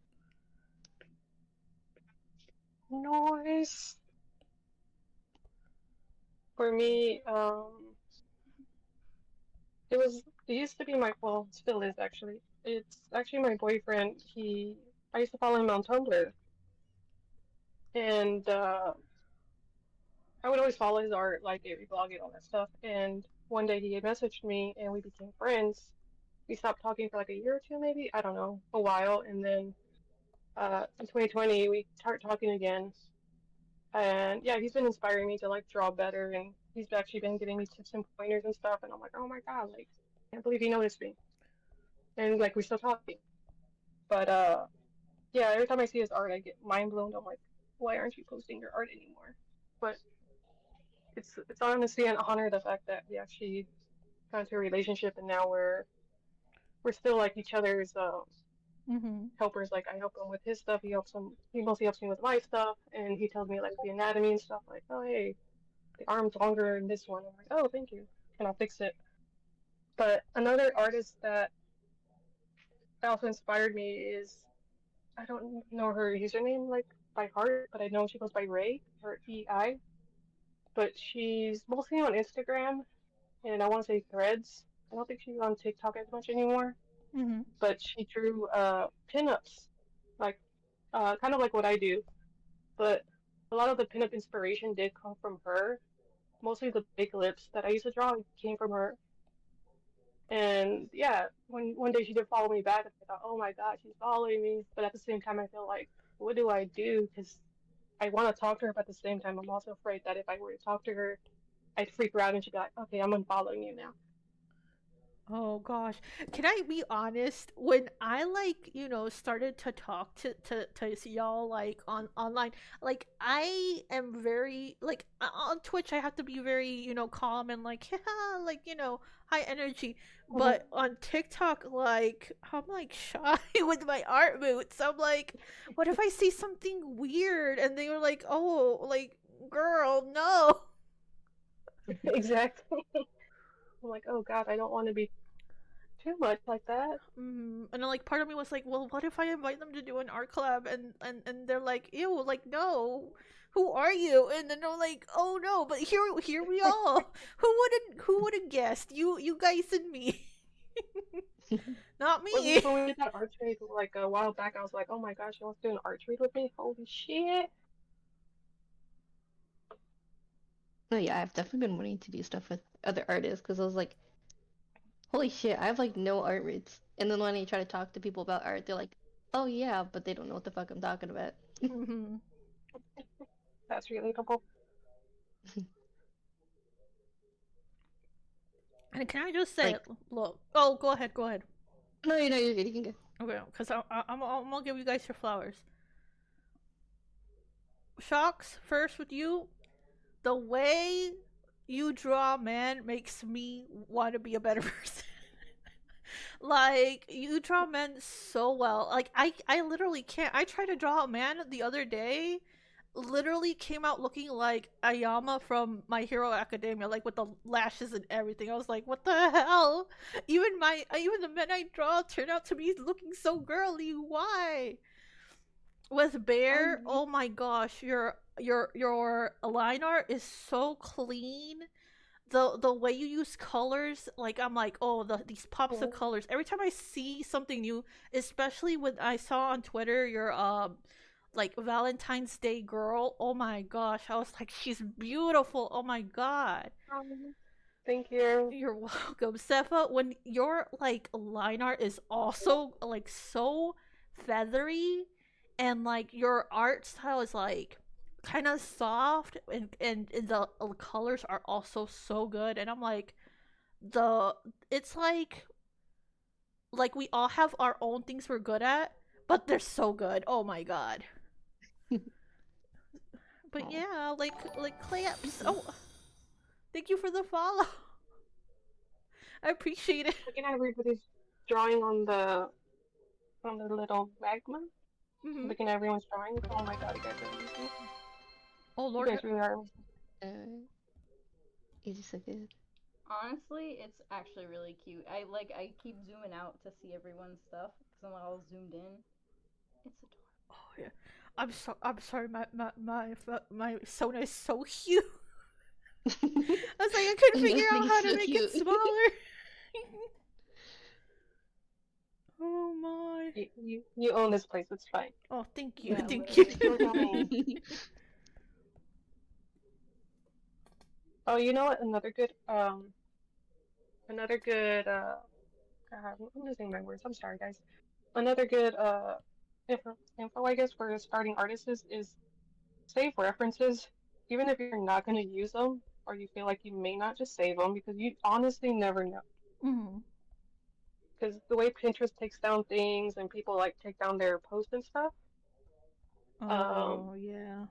Nice. For me, it used to be my, well, it still is actually. It's actually my boyfriend. I used to follow him on Tumblr, and I would always follow his art, like it, reblog it, all that stuff. And one day he had messaged me, and we became friends. We stopped talking for like a year or two, maybe, I don't know, a while, and then in 2020 we start talking again. And yeah, he's been inspiring me to like draw better, and he's actually been giving me tips and pointers and stuff. And I'm like, oh my god, like, I can't believe he noticed me. And like, we're still talking. But yeah, every time I see his art, I get mind blown. I'm like, why aren't you posting your art anymore? But it's honestly an honor the fact that we actually got into a relationship, and now we're still like each other's Mhm. helpers. Like I help him with his stuff, he mostly helps me with my stuff, and he tells me like the anatomy and stuff. Like, oh hey, the arm's longer in this one. I'm like, oh thank you, and I'll fix it. But another artist that also inspired me is, I don't know her username like by heart, but I know she goes by Ray or EI. But she's mostly on Instagram, and I want to say Threads. I don't think she's on TikTok as much anymore. Mhm. but she drew pinups, like kind of like what I do, but a lot of the pinup inspiration did come from her. Mostly the big lips that I used to draw came from her. And yeah, when one day she did follow me back, I thought, oh my God, she's following me. But at the same time, I feel like, what do I do? Because I want to talk to her, but at the same time, I'm also afraid that if I were to talk to her, I'd freak her out and she'd be like, okay, I'm unfollowing you now. Oh gosh. Can I be honest? When I like, started to talk to y'all like on online, like I am very like on Twitch I have to be very, calm and like yeah, like, high energy. Mhm. But on TikTok like I'm like shy with my art boots. I'm like, what if I see something weird and they were like, "Oh, like girl, no." Exactly. I'm like, oh God, I don't want to be too much like that. And then, like part of me was like, well, what if I invite them to do an art collab and they're like, ew, like no, who are you? And then they're like, oh no, but here we are. Who would have guessed? You guys and me, not me. When we did that art trade like a while back, I was like, oh my gosh, she wants to do an art trade with me? Holy shit. No, yeah, I've definitely been wanting to do stuff with other artists because I was like, holy shit, I have like no art roots. And then when I try to talk to people about art, they're like, oh yeah, but they don't know what the fuck I'm talking about. hmm That's relatable. And can I just say, Like, look? Oh, go ahead, go ahead. no, you're good, you can go. Okay, because I'm gonna give you guys your flowers. Shocks first with you. The way you draw, man, makes me want to be a better person. Like you draw men so well. Like I literally can't. I tried to draw a man the other day. Literally came out looking like Ayama from My Hero Academia, like with the lashes and everything. I was like, what the hell? Even the men I draw turn out to be looking so girly. Why? With Bear, Um, oh my gosh, your line art is so clean. The way you use colors, like I'm like, oh, these pops of colors. Every time I see something new, especially when I saw on Twitter your like Valentine's Day girl, oh my gosh, I was like, she's beautiful. Oh my god. um, thank you. You're welcome, Sefa. When your like line art is also like so feathery, and like your art style is like kind of soft, and the colors are also so good. And I'm like, the it's like we all have our own things we're good at, but they're so good. Oh my god. But Oh. yeah, like clamps. Oh, thank you for the follow. I appreciate it. Looking at everybody's drawing on the little magma. hmm Looking at everyone's drawings. Oh my God, you guys are amazing. Oh You Lord, guys really are amazing. Uh, Easy so good. Honestly, it's actually really cute. I keep zooming out to see everyone's stuff because I'm all zoomed in. It's adorable. oh yeah. I'm sorry. My Sona is so huge. I was like, I couldn't figure out Nothing's how to so make it cute. smaller. Oh my. You own this place. It's fine. Oh, thank you, Yeah, thank you. It's your domain. Oh, you know what? Another good God, I'm losing my words. I'm sorry, guys. Another good info I guess for starting artists is save references, even if you're not going to use them or you feel like you may not, just save them because you honestly never know. mm. Because the way Pinterest takes down things and people like take down their posts and stuff, um, Oh yeah.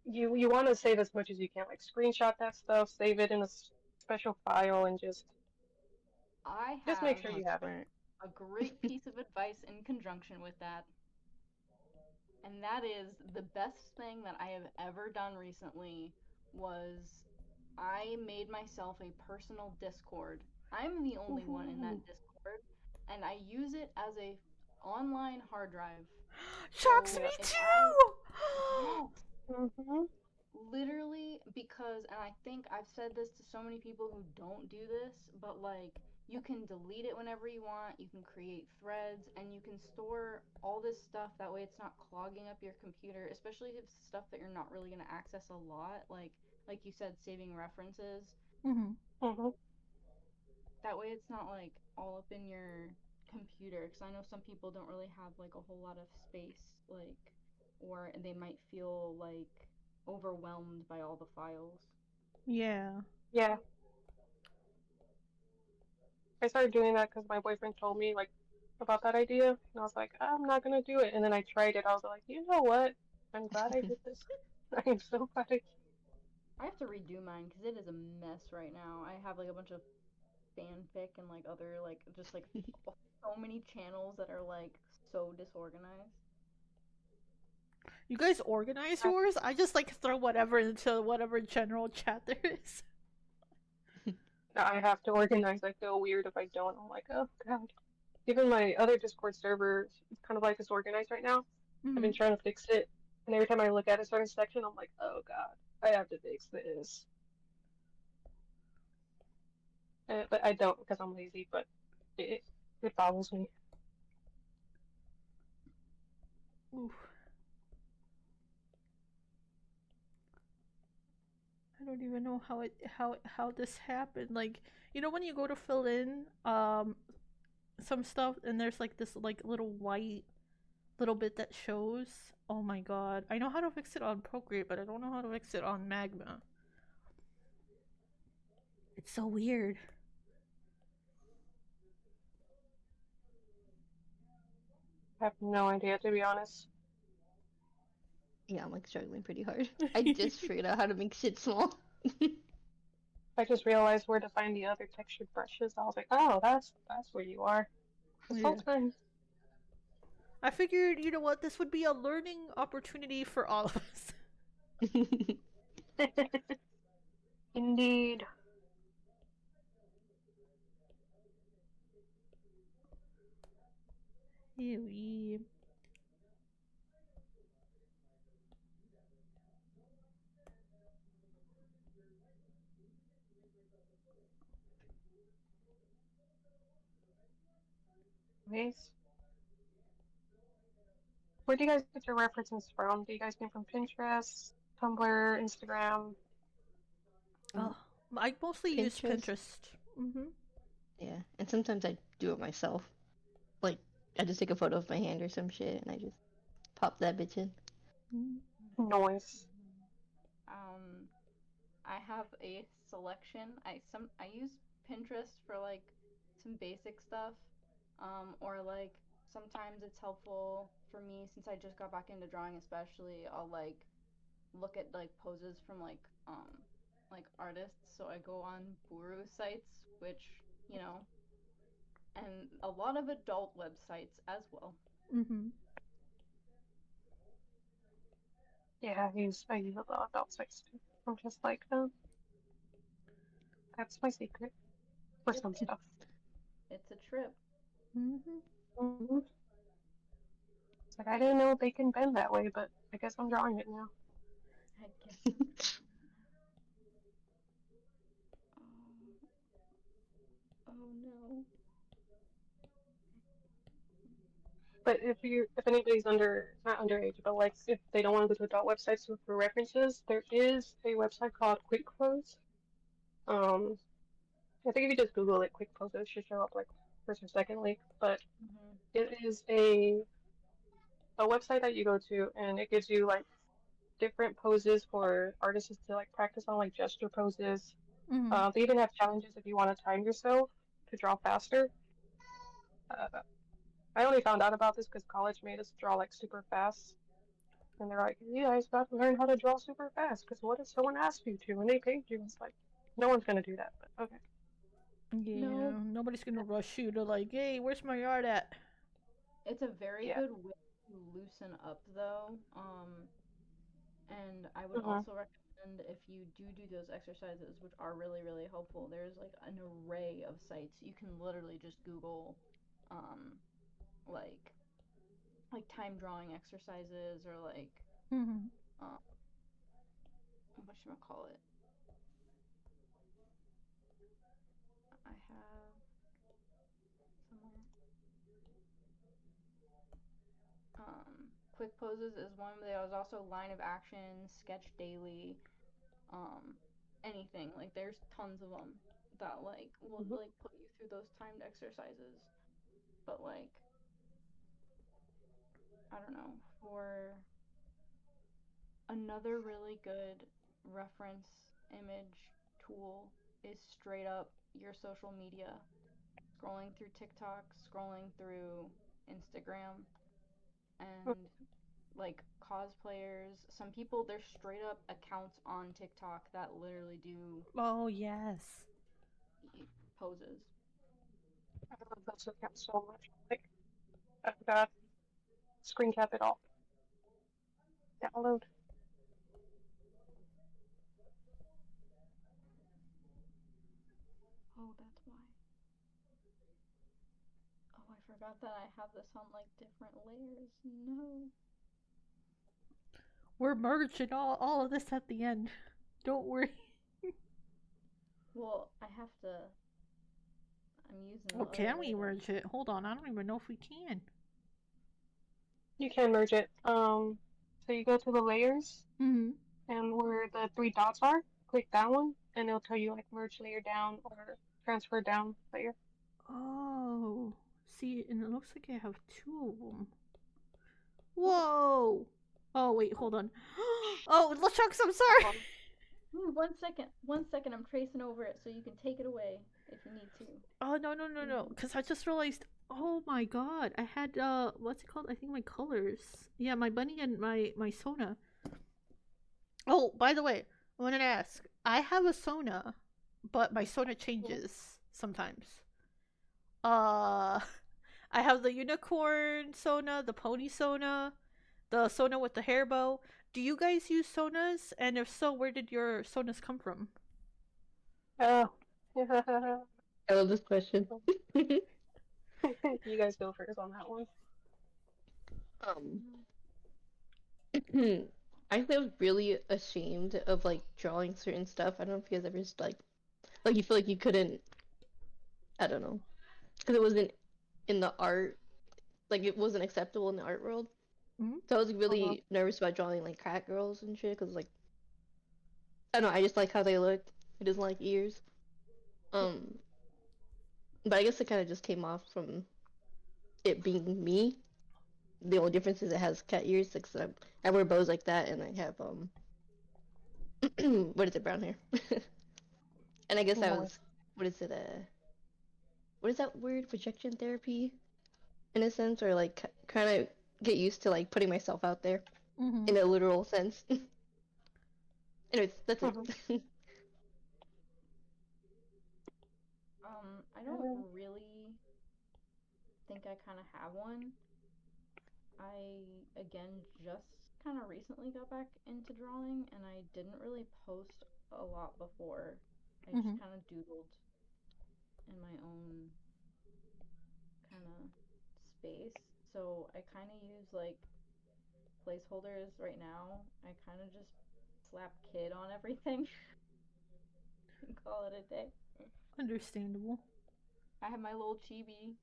you want to save as much as you can. Like screenshot that stuff, save it in a special file, and I just make have sure Oh, you have it. smart. a great piece of advice in conjunction with that, and that is the best thing that I have ever done recently was I made myself a personal Discord. I'm the only one in Woohoo. that Discord, and I use it as a online hard drive. Sharks, So me Yeah. if I too. yes, Mm-hmm. literally because, and I think I've said this to so many people who don't do this, but like you can delete it whenever you want, you can create threads, and you can store all this stuff. That way it's not clogging up your computer, especially if it's stuff that you're not really going to access a lot, like you said, saving references. Mm-hmm. Mm-hmm. That way it's not like all up in your computer, because I know some people don't really have like a whole lot of space, like, or they might feel like overwhelmed by all the files. Yeah. Yeah, I started doing that because my boyfriend told me like about that idea, and I was like, I'm not gonna do it. And then I tried it. I was like, you know what? I'm glad I did this. I am so glad I. I have to redo mine because it is a mess right now. I have like a bunch of fanfic and like other like just like so many channels that are like so disorganized. You guys organize I, yours? I just like throw whatever into whatever general chat there is. I have to organize. I feel weird if I don't. I'm like, oh god. Even my other Discord server, it's kind of like disorganized right now. I've Mm-hmm. been trying to fix it, and every time I look at a certain section, I'm like, oh god, I have to fix this. But I don't because I'm lazy. But it it bothers me. Oof. I don't even know how this happened. Like, when you go to fill in some stuff and there's like this like little white little bit that shows. Oh my god. I know how to fix it on Procreate, but I don't know how to fix it on Magma. It's so weird. I have no idea to be honest. Yeah, I'm like struggling pretty hard. I just figured out how to make shit small. I just realized where to find the other textured brushes. I was like, oh, that's where you are. This whole Yeah. time. I figured, you know what, this would be a learning opportunity for all of us. Indeed. Ew. Nice. Where do you guys get your references from? Do you guys get from Pinterest, Tumblr, Instagram? Oh, I mostly use Pinterest. Pinterest. Mm-hmm. Yeah, and sometimes I do it myself. Like, I just take a photo of my hand or some shit, and I just pop that bitch in. Noise. Um, I have a selection. I use Pinterest for like some basic stuff, or like sometimes it's helpful for me since I just got back into drawing. Especially, I'll like look at like poses from like artists. So I go on Buru sites, which you know, and a lot of adult websites as well. Mm-hmm. Yeah, I use a lot of adult sites too. I'm just like, oh, that's my secret for Yep, some stuff. it's a trip. Mm-hmm. Mm-hmm. It's like I didn't know they can bend that way, but I guess I'm drawing it now. I guess I'm drawing. Oh, oh no. But if anybody's not underage, but like if they don't want to go to adult websites for references, there is a website called Quick Close. Um, I think if you just Google it, Quick Close, it should show up like first or second link. But Mm-hmm. it is a website that you go to, and it gives you like different poses for artists to like practice on, like gesture poses. Mm-hmm. They even have challenges if you want to time yourself to draw faster. Uh, I only found out about this because college made us draw like super fast. And they're like, you guys got to learn how to draw super fast because what if someone asks you to and they paid you? It's like, no one's going to do that, but okay. Yeah, No, nobody's gonna rush you to like, hey, where's my art at? it's a very Yeah. good way to loosen up though. And I would Mm-hmm. also recommend if you do those exercises, which are really, really helpful, there's like an array of sites. You can literally just Google um like time drawing exercises or like Mm-hmm. um whatchamacallit. I have somewhere. Quick poses is one. There was also line of action, sketch daily, anything. Like there's tons of them that like will like put you through those timed exercises. But like I don't know, for another really good reference image tool is straight up your social media. Scrolling through TikTok, scrolling through Instagram, and like cosplayers. Some people, there's straight up accounts on TikTok that literally do Oh yes. poses. I love those accounts so much. Like, I forgot screen cap it all. Download. Oh, that's why. Oh, I forgot that I have this on like different layers. No. We're merging all of this at the end. Don't worry. Well, I have to. I'm using the Oh, other can we layer. merge it? Hold on, I don't even know if we can. You can merge it. So you go to the layers, Mm-hmm. and where the three dots are, click that one, and it'll tell you like merge layer down or transfer down layer. Oh, see, and it looks like I have two of them. Whoa! Oh wait, hold on. Oh, LeChucks, I'm sorry. Ooh, 1 second. 1 second. I'm tracing over it so you can take it away if you need to. Oh no! Because I just realized. Oh my god, I had what's it called? I think my colors. Yeah, my bunny and my Sona. Oh, by the way, I wanted to ask. I have a Sona, but my Sona changes sometimes. Uh, I have the unicorn Sona, the pony Sona, the Sona with the hair bow. Do you guys use Sonas? And if so, where did your Sonas come from? Oh. I love this question. You guys go first on that one. um, Actually, I was really ashamed of like drawing certain stuff. I don't know if you guys ever just like you feel like you couldn't. I don't know, because it wasn't in the art, like it wasn't acceptable in the art world. Mm-hmm. So I was really nervous about drawing like cat girls and shit, because like I don't know, I just like how they look. It doesn't like ears. Um, but I guess it kind of just came off from it being me. The only difference is it has cat ears, because I wear bows like that, and I have what is it, brown hair. And I guess I was, what is it, what is that word, projection therapy, in a sense, or like kind of get used to like putting myself out there Mm-hmm. in a literal sense. Anyways, that's it. I don't really think I kind of have one. I, again, just kind of recently got back into drawing, and I didn't really post a lot before. I Mm-hmm. just kind of doodled in my own kind of space. So I kind of use like placeholders right now. I kind of just slap kid on everything and call it a day. Understandable. I have my little chibi,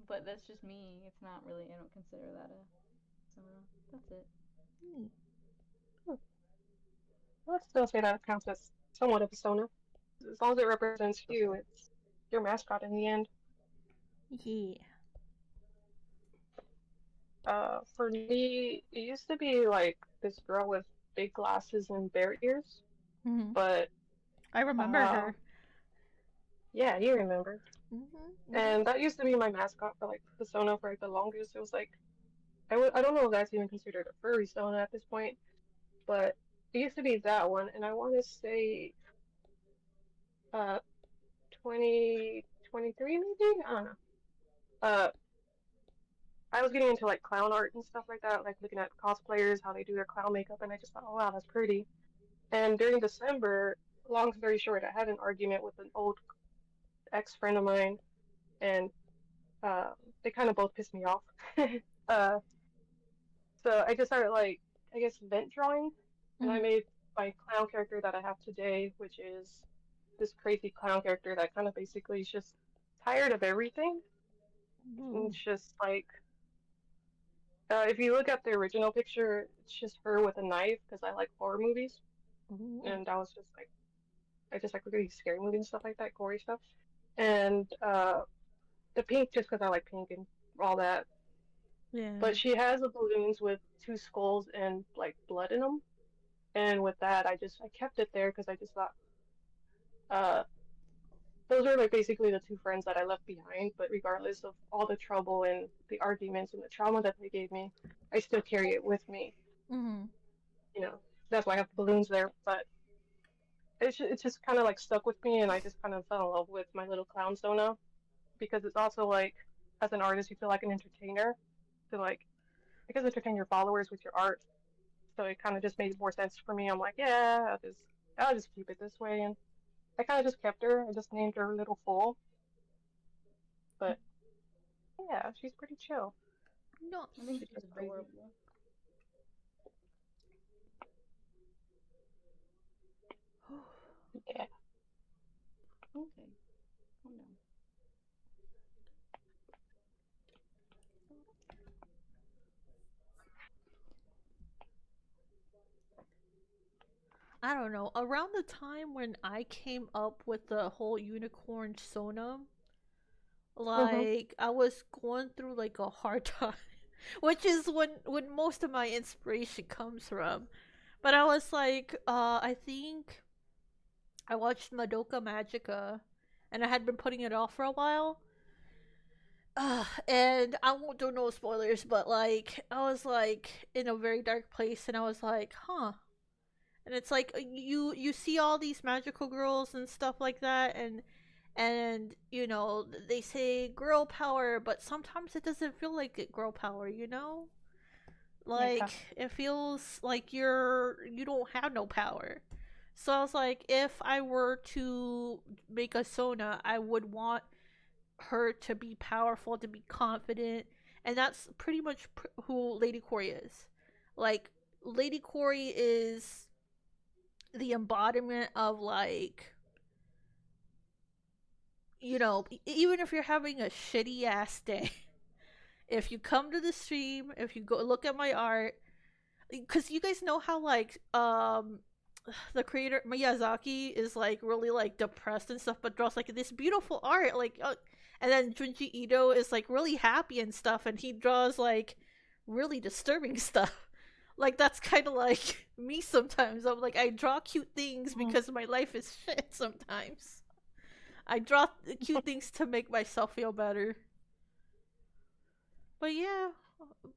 but that's just me. It's not really, I don't consider that a. So that's it. Let's still say that counts as somewhat of a Sona. As long as it represents you, it's your mascot in the end. Yeah. For me, it used to be like this girl with big glasses and bear ears, Mm-hmm. but I remember her. Yeah, you remember. Mm-hmm. And that used to be my mascot for like the Sona for like the longest. It was like I don't know if that's even considered a furry Sona at this point, but it used to be that one, and I want to say 2023 maybe. I don't know. Uh, I was getting into like clown art and stuff like that, like looking at cosplayers, how they do their clown makeup, and I just thought, oh wow, that's pretty. And during December, long story short, I had an argument with an old ex-friend of mine, and uh, they kind of both pissed me off. uh, so I just started like, I guess, vent drawing, and I Mm-hmm. made my clown character that I have today, which is this crazy clown character that kind of basically is just tired of everything. And Ooh. it's just like, if you look at the original picture, it's just her with a knife because I like horror movies, Ooh. and I was just like, I just like really scary movies and stuff like that, gory stuff. And the pink just because I like pink and all that. Yeah. But she has the balloons with two skulls and like blood in them. And with that, I kept it there because I just thought, uh, those are like basically the two friends that I left behind. But regardless of all the trouble and the arguments and the trauma that they gave me, I still carry it with me. Mm-hmm. You know, that's why I have the balloons there. But it's just kind of like stuck with me, and I just kind of fell in love with my little clown Sona because it's also like, as an artist, you feel like an entertainer to like, I guess, entertain your followers with your art. So it kind of just made more sense for me. I'm like, yeah, I'll just keep it this way, and I kind of just kept her. I just named her Little Fool. But yeah, she's pretty chill. I think Nice. She's she's just crazy. adorable. Yeah. Okay, calm down. I don't know. Around the time when I came up with the whole unicorn Sona, Mhm. like I was going through like a hard time, which is when most of my inspiration comes from. But I was like, I think I watched Madoka Magica, and I had been putting it off for a while. And I won't do no spoilers, but like I was like in a very dark place, and I was like, huh. And it's like you see all these magical girls and stuff like that, and you know they say girl power, but sometimes it doesn't feel like it girl power. You know, Yeah. like it feels like you don't have no power. So I was like, if I were to make a Sona, I would want her to be powerful, to be confident, and that's pretty much who Lady Corey is. Like Lady Corey is the embodiment of like, you know, even if you're having a shitty ass day, if you come to the stream, if you go look at my art, because you guys know how like the creator Miyazaki is like really like depressed and stuff, but draws like this beautiful art, like and then Junji Ito is like really happy and stuff, and he draws like really disturbing stuff. Like that's kind of like me sometimes. I'm like I draw cute things Mhm. because my life is shit sometimes. I draw cute things to make myself feel better. But yeah,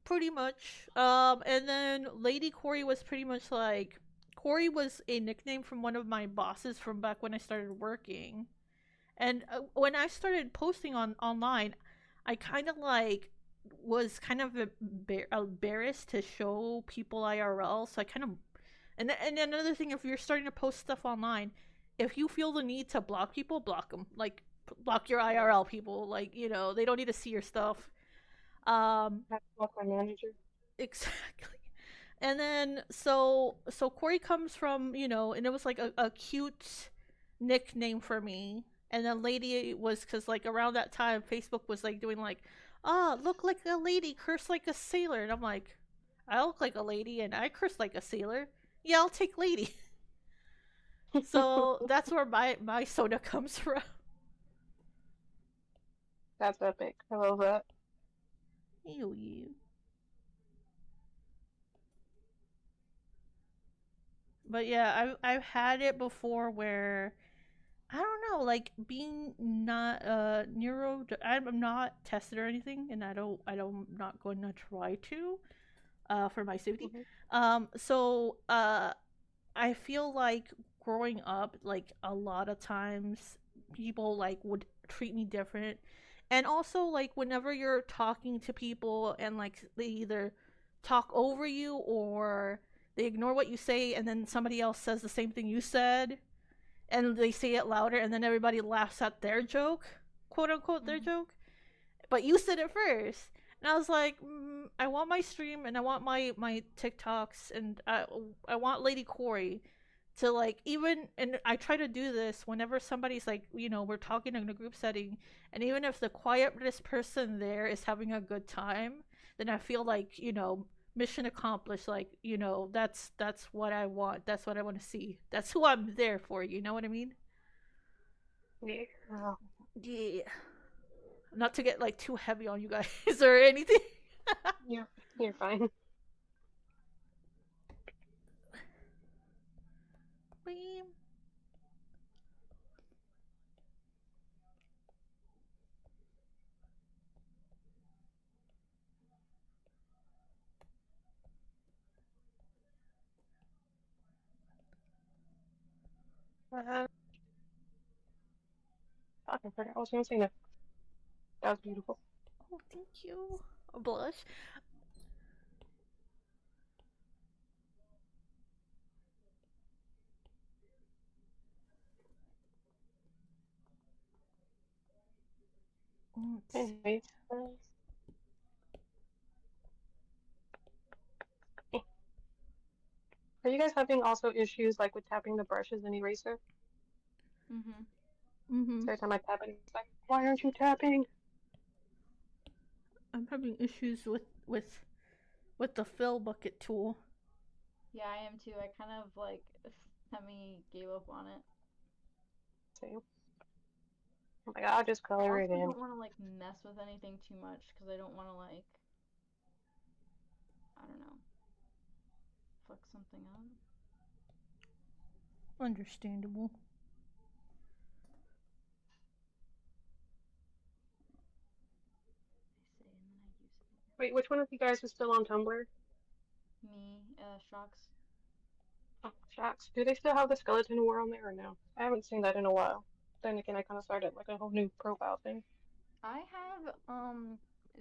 pretty much. And then Lady Corey was pretty much like Corey was a nickname from one of my bosses from back when I started working. And when I started posting on online, I kind of like was kind of embarrassed to show people IRL. So I kind of and another thing, if you're starting to post stuff online, if you feel the need to block people, block them. Like block your Yeah. IRL people. Like you know they don't need to see your stuff. That's like my manager. Exactly. And then so Corey comes from, you know, and it was like a cute nickname for me. And then lady was because like around that time Facebook was like doing like, ah, look like a lady, curse like a sailor. And I'm like, I look like a lady and I curse like a sailor. Yeah, I'll take lady. So that's where my soda comes from. That's epic. I love that. Ew. But yeah, I've had it before where I don't know, like being not neuro. I'm not tested or anything, and I'm not going to try to for my safety. Mhm. So I feel like growing up, like a lot of times people like would treat me different, and also like whenever you're talking to people and like they either talk over you or they ignore what you say, and then somebody else says the same thing you said and they say it louder and then everybody laughs at their joke, quote unquote their Mhm. joke, but you said it first. And I was like, I want my stream and I want my TikToks and I want Lady Corey to like even, and I try to do this whenever somebody's like, we're talking in a group setting, and even if the quietest person there is having a good time, then I feel like, mission accomplished. Like, that's what I want. That's what I want to see. That's who I'm there for. You know what I mean? Yeah. Yeah. Not to get like too heavy on you guys or anything. You're fine. I forgot I was gonna say that. That was beautiful. Oh, thank you. A blush. Anyways, are you guys having also issues like with tapping the brushes and eraser? So every time I tap it, it's like, why aren't you tapping? I'm having issues with the fill bucket tool. Yeah, I am too. I kind of like gave up on it. Same. I'm like, I'll just color it I in. don't want to like mess with anything too much because I don't want to like, I don't know, fuck something up. Understandable. Wait, which one of you guys is still on Tumblr? Me, Shocks. Oh, Shax. Do they still have the skeleton war on there or no? I haven't seen that in a while. Then again, I kind of started like a whole new profile thing. I have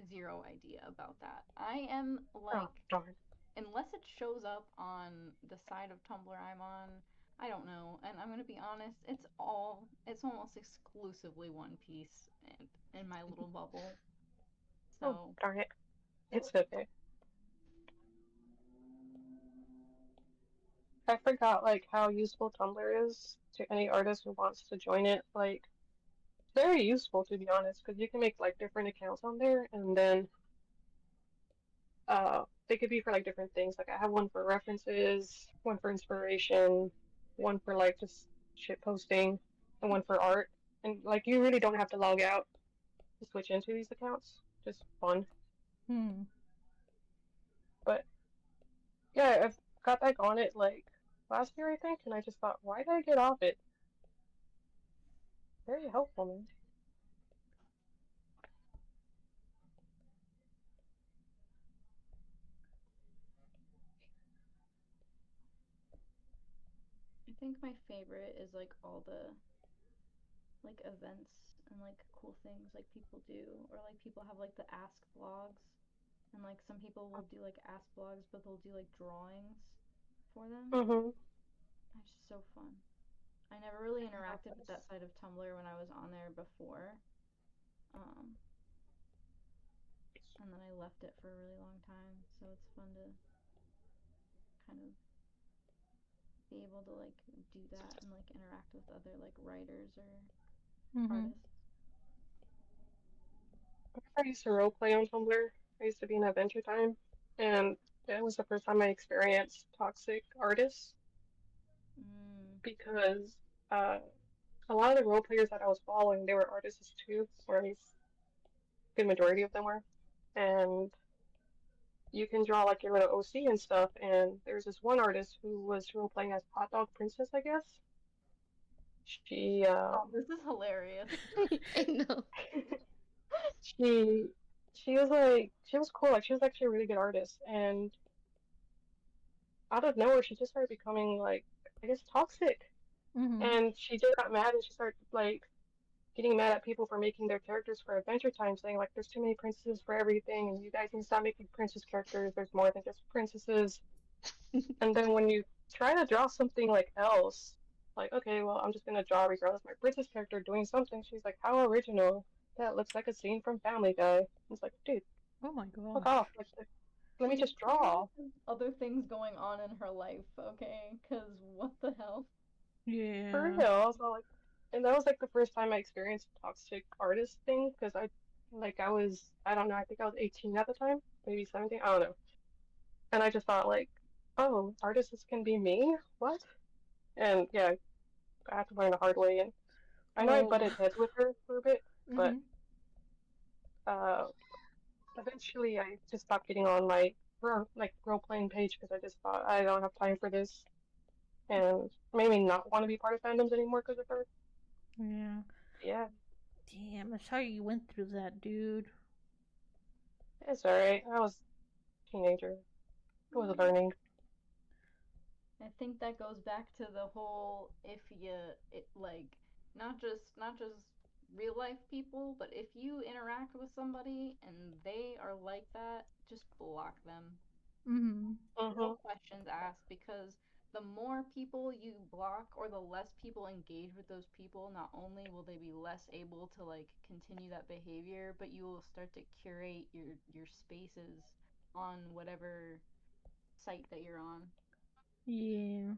zero idea about that. I am like, Oh, darn. unless it shows up on the side of Tumblr I'm on, I don't know. And I'm gonna be honest, it's almost exclusively One Piece in my little bubble. Oh, So darn it. It's okay. I forgot like how useful Tumblr is to any artist who wants to join it. Like, very useful to be honest, because you can make like different accounts on there, and then they could be for like different things. Like I have one for references, one for inspiration, one for like just shit posting, and one for art. And like you really don't have to log out to switch into these accounts. Just fun. But yeah, I've got back on it like last year I think, and I just thought, why did I get off it? Very helpful, man. I think my favorite is like all the like events and like cool things like people do, or like people have like the ask blogs, and like some people will do like ask blogs but they'll do like drawings for them. Mm-hmm. It's just so fun. I never really interacted with that side of Tumblr when I was on there before, and then I left it for a really long time, so it's fun to kind of be able to like do that and like interact with other like writers or artists. I used to roleplay on Tumblr. I used to be in Adventure Time, and that was the first time I experienced toxic artists because uh, a lot of the role players that I was following, they were artists too, or at least a good majority of them were. And you can draw like your little OC and stuff. And there's this one artist who was role playing as Hot Dog Princess, I guess. She Oh, this is hilarious. I know. she she was cool. Like she was actually a really good artist, and out of nowhere she just started becoming like I guess toxic. And she just got mad and she started like getting mad at people for making their characters for Adventure Time, saying like there's too many princesses for everything, and you guys need to stop making princess characters. There's more than just princesses. And then when you try to draw something like else, like okay, well I'm just gonna draw regardless my princess character doing something. She's like, how original! That looks like a scene from Family Guy. It's like, dude, Oh my fuck gosh. off! Like, let me just draw. Other things going on in her life, okay? Because what the hell? For Yeah. real. I was all like, and that was like the first time I experienced toxic artist thing because I don't know, I think I was 18 at the time, maybe 17, I don't know. And I just thought like, oh, artists can be mean? What? And yeah, I had to learn the hard way. And I know I Well. butted heads with her for a bit, but Mhm. uh, eventually I just stopped getting on my role playing page because I just thought I don't have time for this, and made me not want to be part of fandoms anymore because of her. Yeah. Yeah, Damn, I'm sorry you went through that, dude. it's alright. I was a teenager. It was learning. I think that goes back to the whole if you like not just real life people, but if you interact with somebody and they are like that, just block them. Mhm. No Mhm. questions asked, because the more people you block or the less people engage with those people, not only will they be less able to like continue that behavior, but you will start to curate your spaces on whatever site that you're on. Yeah.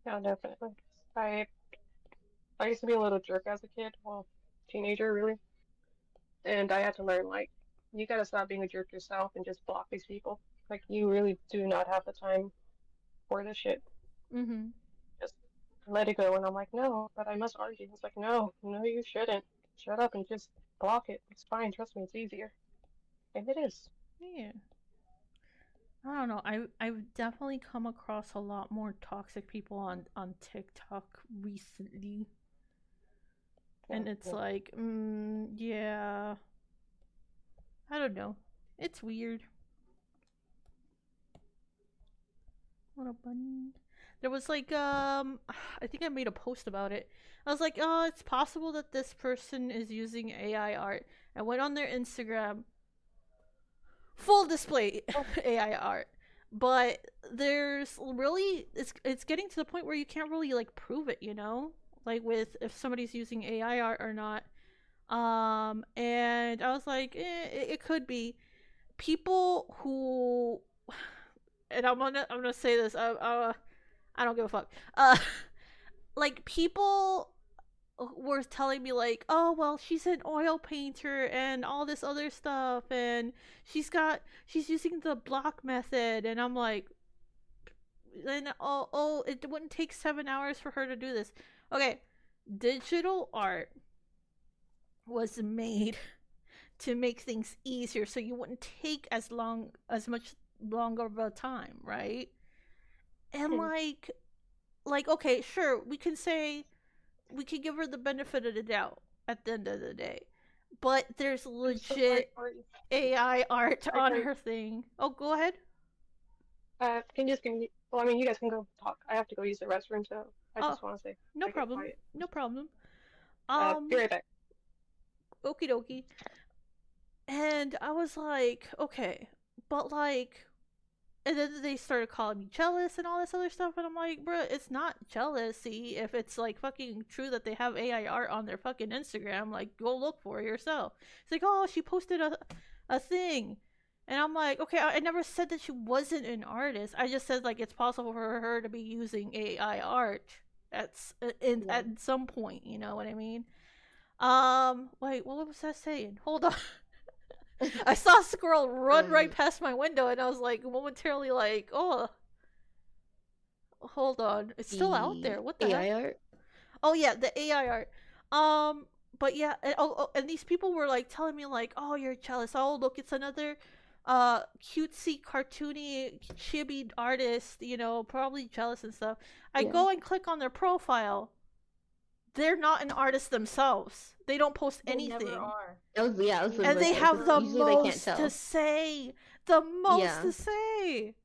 Yeah, definitely. I I used to be a little jerk as a kid, well, teenager really, and I had to learn like you gotta stop being a jerk yourself and just block these people. Like you really do not have the time for this shit. Mhm. Just let it go. And I'm like, no, but I must argue. It's like, no, no, you shouldn't. Shut up and just block it. It's fine. Trust me, it's easier. And it is. Yeah. I don't know. I've definitely come across a lot more toxic people on TikTok recently, and No, it's no. like, yeah. I don't know. It's weird. Little bunny. There was like I think I made a post about it. I was like, oh, it's possible that this person is using AI art. I went on their Instagram, full display Oh, AI art. But there's really it's getting to the point where you can't really like prove it, you know? Like with if somebody's using AI art or not. And I was like, it could be people who and I'm gonna say this. I don't give a fuck. Like people were telling me like, oh well, she's an oil painter and all this other stuff, and she's using the block method, and I'm like, and it wouldn't take 7 hours for her to do this. Okay, digital art was made to make things easier, so you wouldn't take as much longer of a time, right? And hmm. like okay, sure, we can say we can give her the benefit of the doubt at the end of the day. But there's I'm so sorry legit for you. AI art Sorry on for you. her thing. Oh, go ahead. Can you just give me, well, I mean, you guys can go talk. I have to go use the restroom, so I Oh, just want to say, no I get problem. quiet. No problem. Be right back. Okie dokie. And I was like, okay, but like, and then they started calling me jealous and all this other stuff, and I'm like, bruh, it's not jealousy if it's like fucking true that they have AI art on their fucking Instagram. Like, go look for it yourself. It's like, oh, she posted a thing, and I'm like, okay, I never said that she wasn't an artist. I just said like it's possible for her to be using AI art Yeah. at some point. You know what I mean? Wait, what was I saying? Hold on. I saw a squirrel run right um, past my window, and I was like momentarily like, oh, hold on, it's still out the there. What the heck? AI art. Oh yeah, the AI art. But yeah, and these people were like telling me like, oh, you're jealous. Oh, look, it's another cutesy cartoony chibi artist, you know, probably jealous and stuff. I Yeah, go and click on their profile. They're not an artist themselves. They don't post They never anything. are. I was They And about to they say because have never the usually they can't most to tell. say. The most Yeah. to say.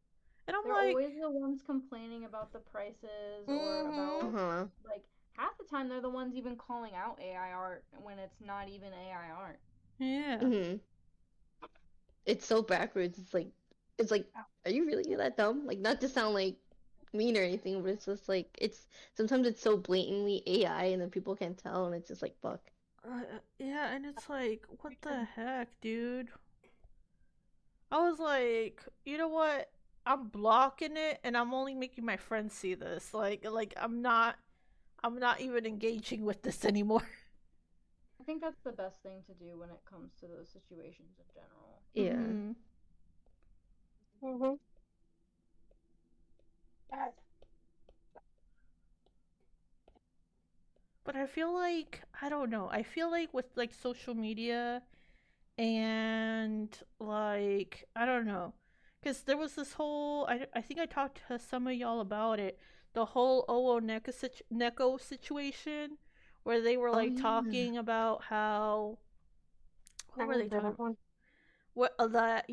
And I'm They're like, always the ones complaining about the prices or mm-hmm. Uh about huh. like half the time they're the ones even calling out AI art when it's not even AI art. Yeah. Hmm. It's so backwards. It's like, are you really that dumb? Like, not to sound like mean or anything, but it's just like sometimes it's so blatantly AI, and then people can't tell, and it's just like fuck. Yeah, and it's like, what the heck, dude? I was like, you know what? I'm blocking it, and I'm only making my friends see this. Like I'm not even engaging with this anymore. I think that's the best thing to do when it comes to those situations in general. Yeah. Mm-hmm. Mhm. Bad. But I feel like I don't know. I feel like with like social media and like I don't know, because there was this whole I think I talked to some of y'all about it. The whole Neko situation where they were Oh like yeah. talking about how I what were they remember talking that one. what that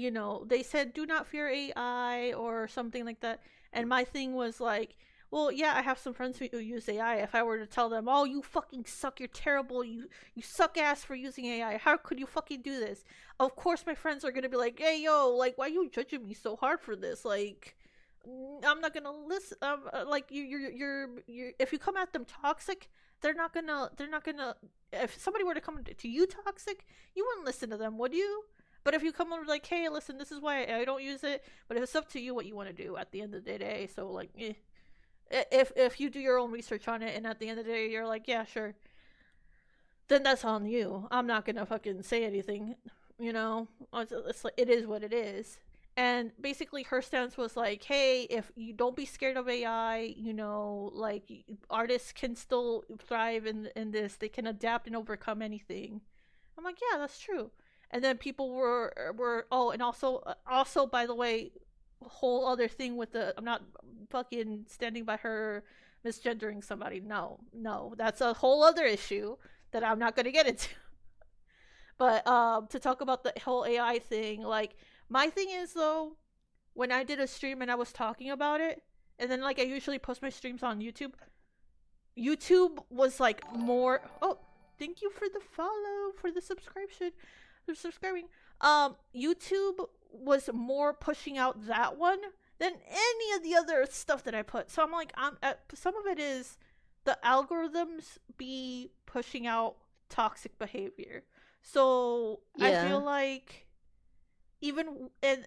they said do not fear AI or something like that, and my thing was like, well, yeah, I have some friends who use AI. If I were to tell them, oh, you fucking suck, you're terrible, you suck ass for using AI, how could you fucking do this? Of course my friends are gonna be like, hey yo, like, why are you judging me so hard for this? Like, I'm not gonna listen. Like you're if you come at them toxic, they're not gonna if somebody were to come to you toxic, you wouldn't listen to them, would you? But if you come over like, hey, listen, this is why I don't use it, but it's up to you what you want to do at the end of the day. So like, if you do your own research on it, and at the end of the day you're like, yeah, sure, then that's on you. I'm not gonna fucking say anything. It's like it is what it is. And basically, her stance was like, hey, if you don't be scared of AI, like artists can still thrive in this. They can adapt and overcome anything. I'm like, yeah, that's true. And then people were oh, and also by the way, whole other thing with the I'm not fucking standing by her misgendering somebody. No, no, that's a whole other issue that I'm not gonna get into. But to talk about the whole AI thing, like my thing is though, when I did a stream and I was talking about it, and then like I usually post my streams on YouTube. YouTube was like more. Oh, thank you for the follow, for the subscription, for subscribing. YouTube was more pushing out that one than any of the other stuff that I put. So I'm like, some of it is the algorithms be pushing out toxic behavior. So I feel Yeah. like even and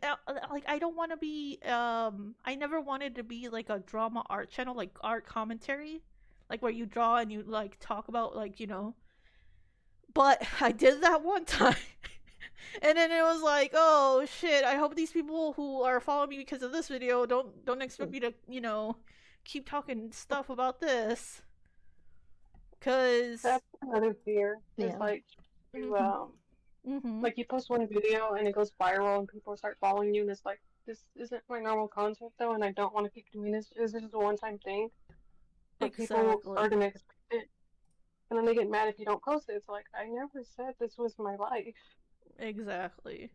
like I don't want to be I never wanted to be like a drama art channel, like art commentary, like where you draw and you like talk about but I did that one time. And then it was like, oh shit, I hope these people who are following me because of this video don't expect me to keep talking stuff about this, cuz That's another fear. Is Yeah. like you mhm mhm like you post one video and it goes viral and people start following you and it's like this isn't my normal content though and I don't want to keep doing this. Is this just a one time thing? But people exactly start to expect it and then they get mad if you don't post it. It's like I never said this was my life. exactly.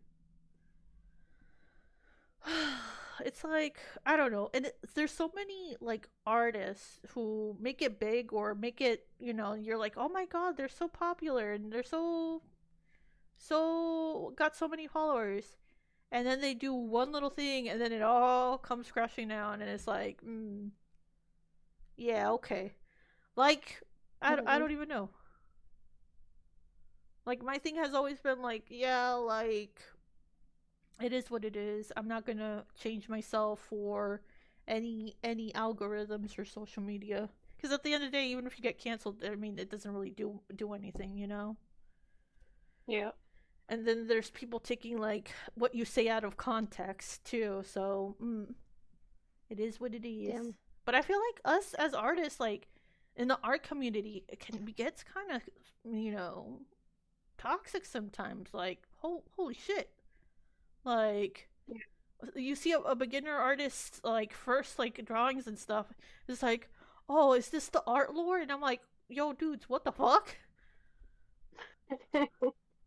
It's like I don't know, and there's so many like artists who make it big or make it, you're like, oh my god, they're so popular and they're so got so many followers, and then they do one little thing and then it all comes crashing down, and it's like, yeah, okay, like I Mm-hmm. don't even know. Like my thing has always been like, yeah, like it is what it is. I'm not gonna change myself for any algorithms or social media. Because at the end of the day, even if you get canceled, I mean, it doesn't really do anything. Yeah. And then there's people taking like what you say out of context too. So it is what it is. Damn. But I feel like us as artists, like in the art community, it gets kind of you know toxic sometimes. Like holy shit, like you see a beginner artist like first like drawings and stuff, it's like, oh, is this the art lore? And I'm like, yo dudes, what the fuck?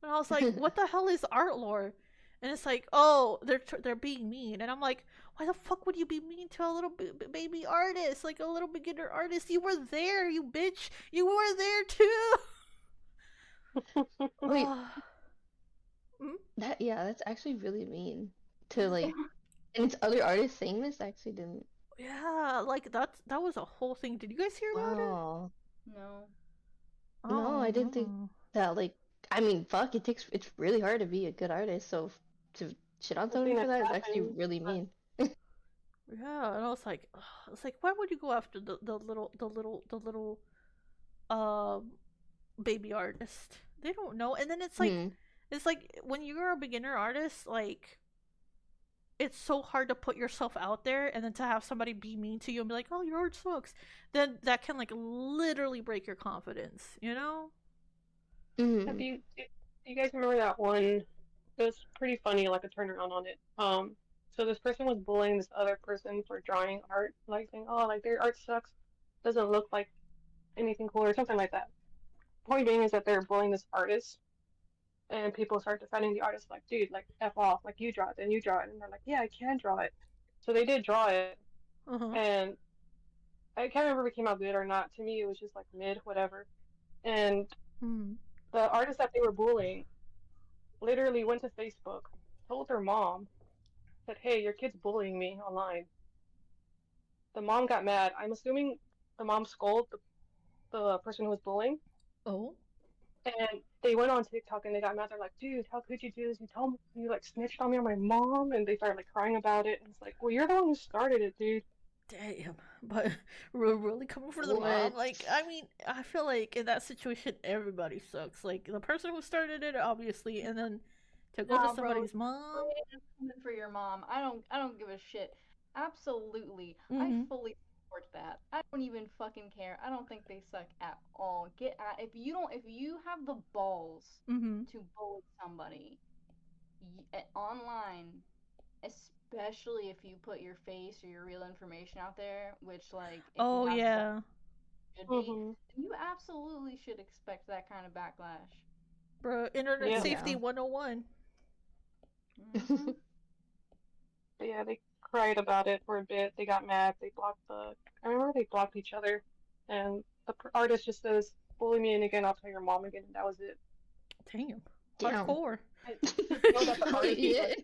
And I was like, what the hell is art lore? And it's like, oh, they're being mean. And I'm like, why the fuck would you be mean to a little baby artist, like a little beginner artist? You were there, you bitch, you were there too. Wait, Mm? that's actually really mean to like, and it's other artists saying this. I actually didn't. Yeah, like that was a whole thing. Did you guys hear about it? Wow. No. No, I Oh didn't think no. that. Like, I mean, fuck, it's really hard to be a good artist. So to shit on I've seen someone for it that is actually happen. really But mean. Yeah, and I was like, ugh, it's like, why would you go after the little um baby artist? They don't know. And then Hmm. it's like when you're a beginner artist, like it's so hard to put yourself out there, and then to have somebody be mean to you and be like, "Oh, your art sucks," then that can like literally break your confidence, you know? Have Hmm. you guys remember that one? It was pretty funny, like a turnaround on it. So this person was bullying this other person for drawing art, like saying, "Oh, like their art sucks, doesn't look like anything cool," or something like that. Point being is that they're bullying this artist, and people start defending the artist, like, "Dude, like f off, like you draw it, then you draw it," and they're like, "Yeah, I can draw it." So they did draw it, Uh huh. and I can't remember if it came out good or not. To me, it was just like mid, whatever. And Hmm. the artist that they were bullying literally went to Facebook, told their mom, said, "Hey, your kid's bullying me online." The mom got mad. I'm assuming the mom scolded the person who was bullying. Oh, And they went on TikTok and they got mad. They're like, "Dude, how could you do this? You told me you like snitched on me on my mom," and they started like crying about it. And it's like, well, you're the one who started it, dude. damn. But we're really coming for the What? mom. Like, I mean, I feel like in that situation, everybody sucks. Like the person who started it, obviously, and then to go to Nah, bro, somebody's mom. I'm coming for your mom. I don't give a shit. Absolutely. I Mm-hmm. fully support that. I don't even fucking care. I don't think they suck at all. Get at if you have the balls Mm-hmm. to bully somebody online, especially if you put your face or your real information out there, which like if you Oh have the balls yeah, should be, Mm-hmm. you absolutely should expect that kind of backlash. bro. Internet Yeah. safety Yeah. 101. Mhm. But yeah, they cried about it for a bit. They got mad. They blocked the. I remember they blocked each other, and the artist just says, "Bully me and again, I'll tell your mom again," and that was it. Damn, Damn. hardcore. I didn't know that the Oh artist was yeah. like,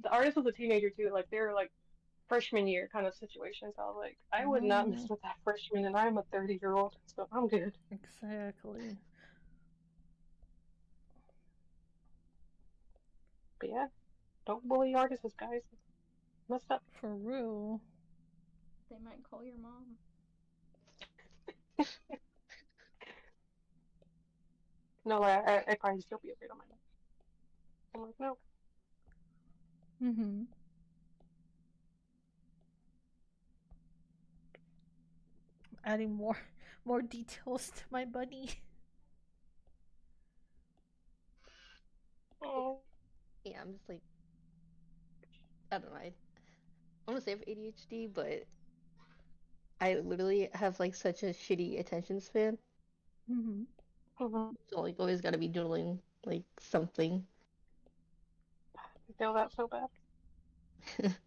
the artist was a teenager too. Like they were like freshman year kind of situation. So I was like, I would not mess Oh, with that freshman, and I'm a 30-year-old, so I'm good. exactly. But yeah, don't bully artists, guys. Messed up. For real. They might call your mom. No, I probably still be afraid on my neck. I'm like, no. Mm-hmm. Adding more details to my bunny. Oh, Yeah, I'm just like, I don't know. I want to say I have ADHD, but I literally have like such a shitty attention span. Mm-hmm. mm-hmm. So like always gotta be doodling like something. I feel that so bad.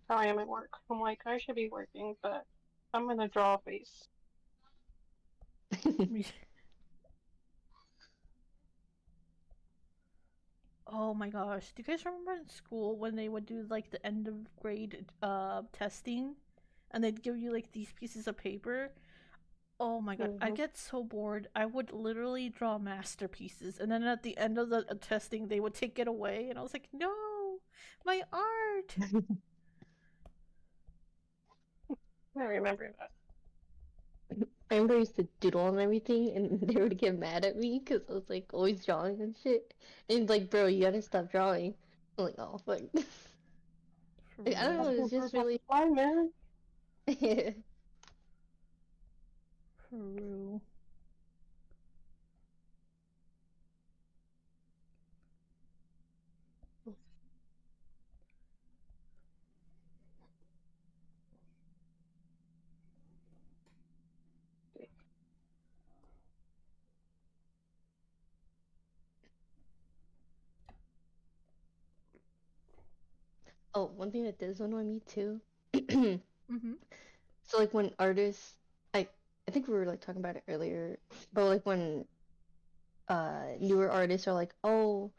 How I am at work. I'm like, I should be working, but I'm gonna draw a face. Oh my gosh. Do you guys remember in school when they would do like the end of grade testing and they'd give you like these pieces of paper? Oh my god, I Mm-hmm. get so bored. I would literally draw masterpieces and then at the end of the testing they would take it away and I was like, "No! My art!" I remember that. I remember I used to doodle and everything, and they would get mad at me because I was like always drawing and shit. And like, bro, you gotta stop drawing. I'm like, oh fuck. For Like, I don't Have know. real. to It's improve just my really. supply, man. For real. Oh, one thing that does annoy me too. Mhm. So like when artists, I think we were like talking about it earlier, but like when newer artists are like, oh,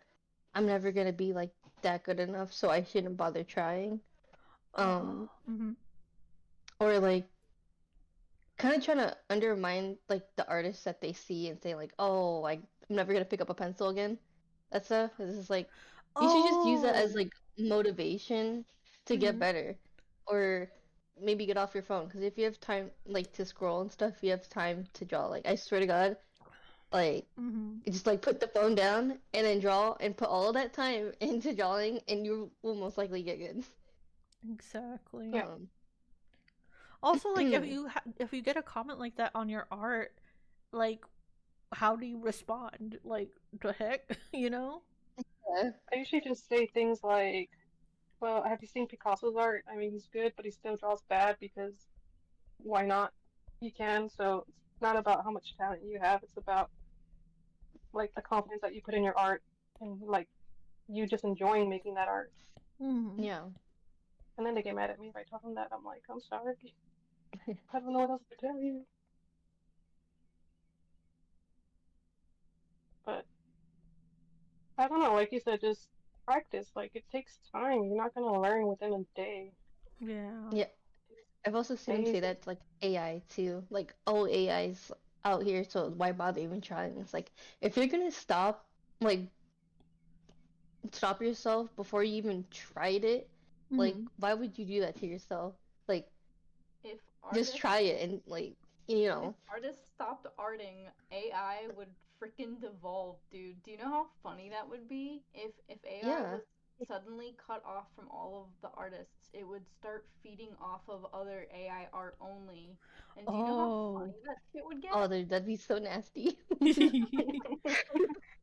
I'm never gonna be like that good enough, so I shouldn't bother trying. Oh. Um, Mhm. or like kind of trying to undermine like the artists that they see and say like, oh, like I'm never gonna pick up a pencil again. That stuff. This is like you should just use that as Oh. like motivation to get Mhm. better. or maybe get off your phone. Because if you have time, like to scroll and stuff, you have time to draw. Like I swear to God, like just like put the phone down and then draw and put all of that time into drawing, and you will most likely get good. Exactly. Yeah. Also, like if you get a comment like that on your art, like how do you respond? Like the heck, you know? Yeah. I usually just say things like, well, have you seen Picasso's art? I mean, he's good, but he still draws bad because why not? He can, so it's not about how much talent you have, it's about like the confidence that you put in your art and like you just enjoying making that art. Mm-hmm. Yeah. And then they get mad at me if I tell them that. I'm like, I'm sorry. I don't know what else to tell you. But I don't know, like you said, just practice. Like it takes time. You're not gonna learn within a day. Yeah. Yeah. I've also seen them say Days. that to, like AI too. Like, oh, AI's out here, so why bother even trying? It's like if you're gonna like stop yourself before you even tried it, like Mm-hmm. why would you do that to yourself? Like, If just artists try it and like you if know. artists stopped arting, AI would freaking devolve, dude. Do you know how funny that would be? If AI Yeah. was suddenly cut off from all of the artists, it would start feeding off of other AI art only. And do you know how Oh. funny that shit would Oh, get? that'd be so nasty.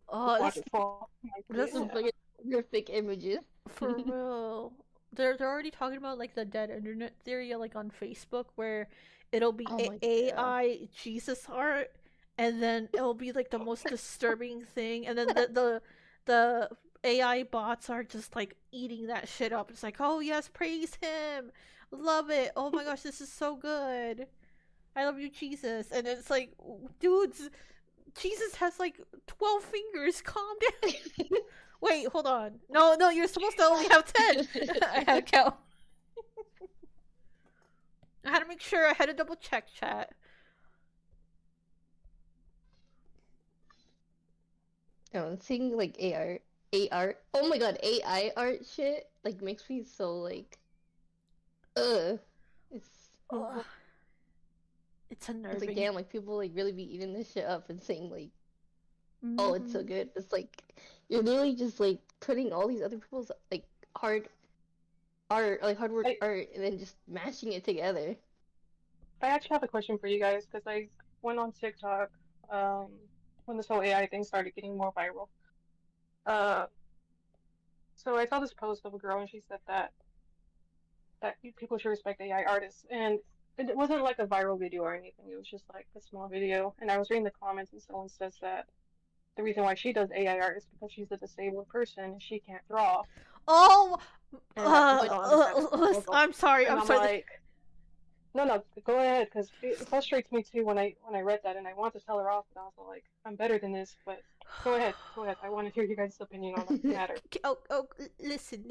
Oh, Watch it fall. I'm like, that's Some yeah. fucking horrific images. for real. They're already talking about like the dead internet theory, like on Facebook, where it'll be Oh my god. AI Jesus art, and then it'll be like the most disturbing thing, and then the AI bots are just like eating that shit up. It's like, oh yes, praise him, love it. Oh my gosh, this is so good. I love you, Jesus. And it's like, dudes, Jesus has like 12 fingers. Calm down. Wait, hold on. No, no, you're supposed to only have 10. I had to count. I had to make sure. I had to double check, chat. Seeing like AR. Oh my god, AI art shit like makes me so like, ugh. It's Ugh, it's it's like unnerving. damn, like people like really be eating this shit up and saying like, oh, it's so Mm-hmm. good. It's like you're literally just like putting all these other people's like hard hard work I art and then just mashing it together. I actually have a question for you guys because I went on TikTok um when this whole AI thing started getting more viral. Uh, so I saw this post of a girl and she said that people should respect AI artists, and it wasn't like a viral video or anything. It was just like a small video, and I was reading the comments and someone says that the reason why she does AI art is because she's a disabled person and she can't draw, Oh, and that people don't understand the struggle. I'm sorry. And I'm I'm sorry. like, no, no, go ahead, because it frustrates me too when I read that, and I want to tell her off, but I was like, I'm better than this. But go ahead, go ahead. I want to hear you guys' opinion on the matter. Oh, listen.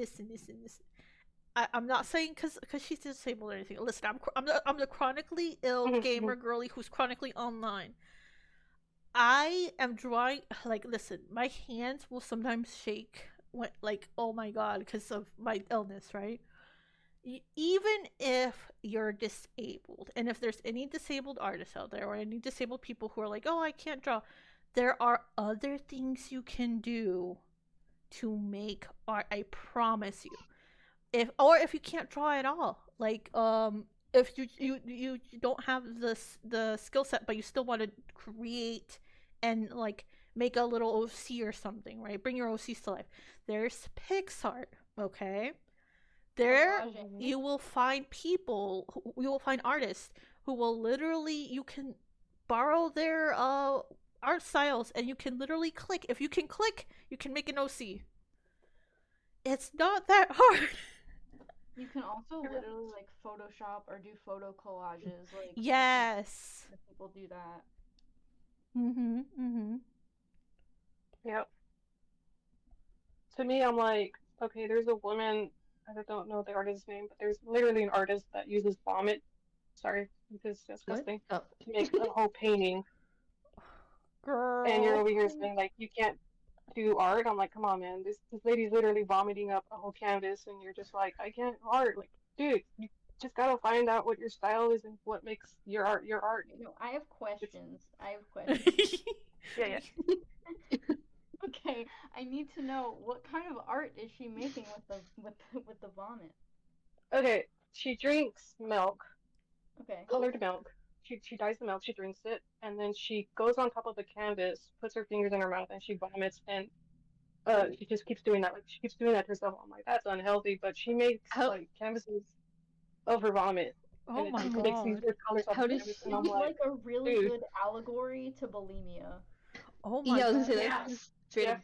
I'm not saying because she's disabled or anything. Listen, I'm the chronically ill gamer girly who's chronically online. I am drawing like listen, my hands will sometimes shake when like oh my god because of my illness, right? Even if you're disabled, and if there's any disabled artists out there or any disabled people who are like, "Oh, I can't draw." There are other things you can do to make art. I promise you. If you can't draw at all, like if you don't have the skill set but you still want to create and like make a little OC or something, right? Bring your OCs to life. There's Pixart, okay? There Collaging. you will find you will find artists who will literally you can borrow their art styles and you can literally click. If you can click, you can make an OC. It's not that hard. You can also literally like Photoshop or do photo collages. Like Yes. people do that. Mm-hmm. Yep. To me, I'm like, okay, there's a woman. I don't know the artist's name, but there's literally an artist that uses vomit. Sorry, because it's What? disgusting. Oh. To make a whole painting, and you're Girl. over here saying like you can't do art. I'm like, come on, man. This lady's literally vomiting up a whole canvas, and you're just like, I can't art. Like, dude, just gotta find out what your style is and what makes your art your art. No, I have It's questions. I have questions. yeah. Okay, I need to know what kind of art is she making with the vomit? Okay, she drinks milk, Okay. colored milk. She dyes the milk, she drinks it, and then she goes on top of the canvas, puts her fingers in her mouth, and she vomits. And she just keeps doing that. Like she keeps doing that to herself. I'm like, that's unhealthy. But she makes How like canvases of her vomit, Oh and it my makes these god. weird colors on how the does canvas. And she? I'm It's like, like a really dude, good allegory to bulimia. Oh my Yeah, I was gonna god. say yeah, that's just straight yeah. up.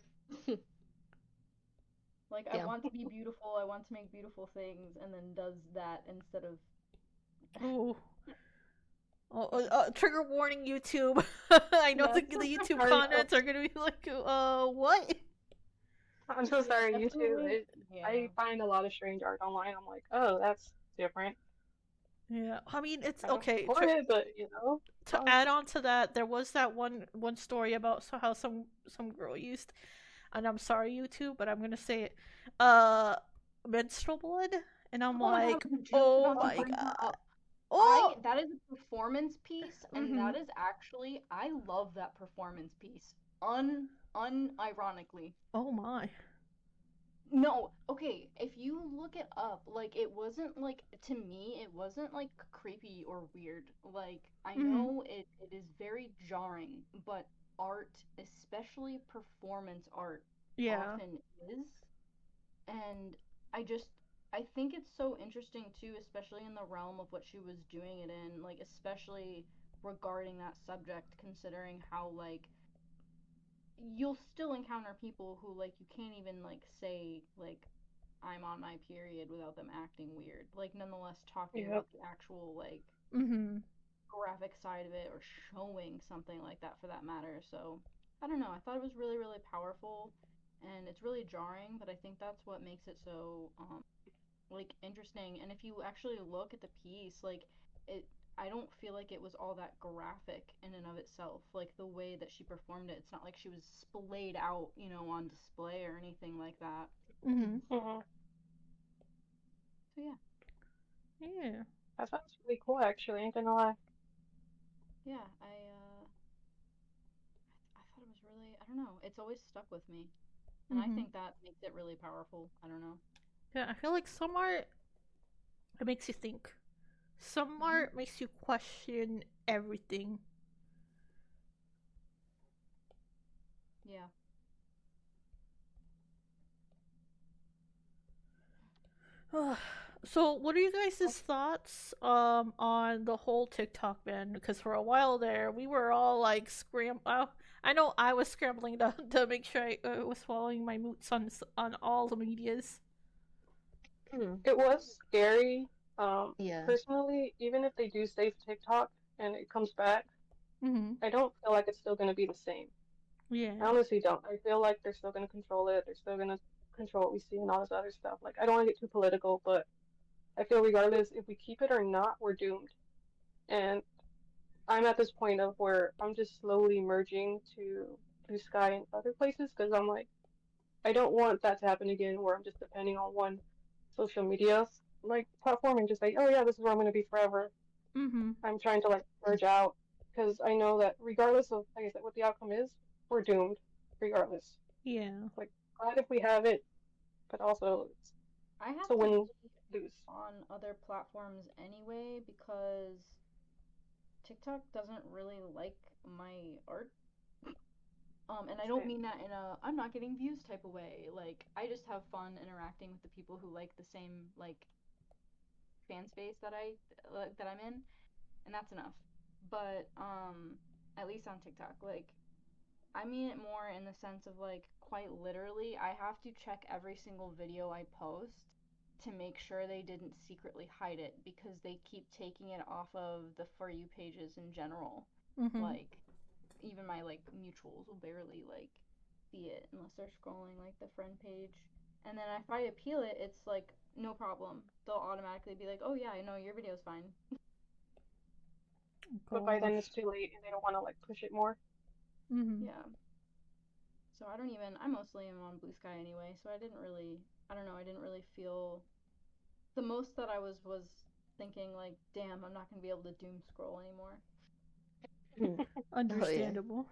Like, I Damn. want to be beautiful, I want to make beautiful things, and then does that instead of. Ooh. Oh, Yeah. trigger warning, YouTube. I know Yes. the YouTube Sorry, comments are gonna be like, what? I'm so Yeah, sorry. You too. definitely. Yeah. I find a lot of strange art online. I'm like, oh, that's different. Yeah, I mean it's I don't okay. support it, but To add on to that, there was that one story about how some girl used, and I'm sorry YouTube, but I'm gonna say it, uh, menstrual blood, and I'm Oh my god, like, I was just oh about to my bring her god, up. oh, That is a performance piece, and mm-hmm, that is actually, I love that performance piece. Unironically. oh my, No, okay, if you look it up, like, it wasn't like, to me, it wasn't like creepy or weird. Like, I mm-hmm, know it is very jarring, but art, especially performance art, yeah, often is. And I just, I think it's so interesting too, especially in the realm of what she was doing it in, like, especially regarding that subject, considering how, like, you'll still encounter people who, like, you can't even, like, say, like, I'm on my period without them acting weird. Like, nonetheless, talking yep. about the actual, like, mm-hmm, graphic side of it or showing something like that for that matter. So, I don't know. I thought it was really, really powerful and it's really jarring, but I think that's what makes it so, like, interesting. And if you actually look at the piece, like, it, I don't feel like it was all that graphic in and of itself. Like, the way that she performed it, it's not like she was splayed out, on display or anything like that. mm-hmm, Hmm. So yeah. yeah, That sounds really cool, actually. Ain't gonna lie. Yeah, I thought it was really, I don't know, it's always stuck with me. And I mm-hmm, think that makes it really powerful. I don't know. yeah. I feel like some art it makes you think, some Hmm. art makes you question everything. Yeah. So, what are you guys' thoughts on the whole TikTok ban? Because for a while there, we were all like I know I was scrambling to make sure I was following my moots on all the medias. It was scary. Yeah. Personally, even if they do save TikTok and it comes back, Mm-hmm. I don't feel like it's still gonna be the same. I Yeah. honestly don't. I feel like they're still gonna control it. They're still gonna control what we see and all this other stuff. Like, I don't want to get too political, but I feel regardless if we keep it or not, we're doomed. And I'm at this point of where I'm just slowly merging to Blue Sky and other places because I'm like, I don't want that to happen again where I'm just depending on one social media like platform and just like, oh yeah, this is where I'm gonna be forever. Mm-hmm. I'm trying to like merge out because I know that regardless of, like I said, what the outcome is, we're doomed regardless. Yeah. Like, glad if we have it, but also I it's have a to win be lose. on other platforms anyway because TikTok doesn't really like my art. And I don't Same. mean that in a I'm not getting views type of way. Like, I just have fun interacting with the people who like the same, like, fan space that I'm in, and that's enough. But at least on TikTok, like, I mean it more in the sense of, like, quite literally, I have to check every single video I post to make sure they didn't secretly hide it because they keep taking it off of the For You pages in general. Mm-hmm. Like, even my, like, mutuals will barely, like, see it unless they're scrolling, like, the friend page. And then if I appeal it, it's like, no problem. They'll automatically be like, oh yeah, I know your video's fine. But by then it's Gosh. too late and they don't want to like push it more. Mm-hmm. Yeah. So I mostly am on Blue Sky anyway, so I didn't really, I don't know, I didn't really feel, the most that I was thinking like, damn, I'm not gonna be able to doom scroll anymore. Understandable.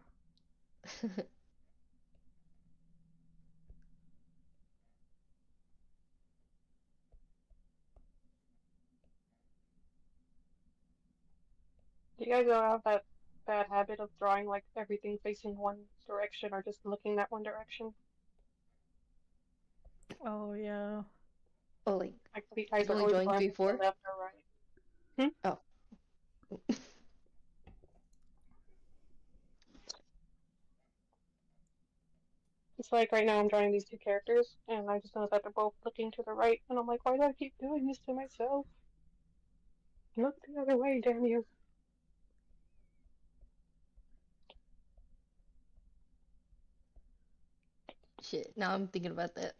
Do you guys all have that bad habit of drawing like everything facing one direction or just looking that one direction? Oh yeah. Oh, like Like the eyes are only always drawing glancing to the 3-4? left or right. Oh. It's like right now I'm drawing these two characters, and I just noticed that they're both looking to the right, and I'm like, why do I keep doing this to myself? Look the other way, damn you. Shit, now I'm thinking about that.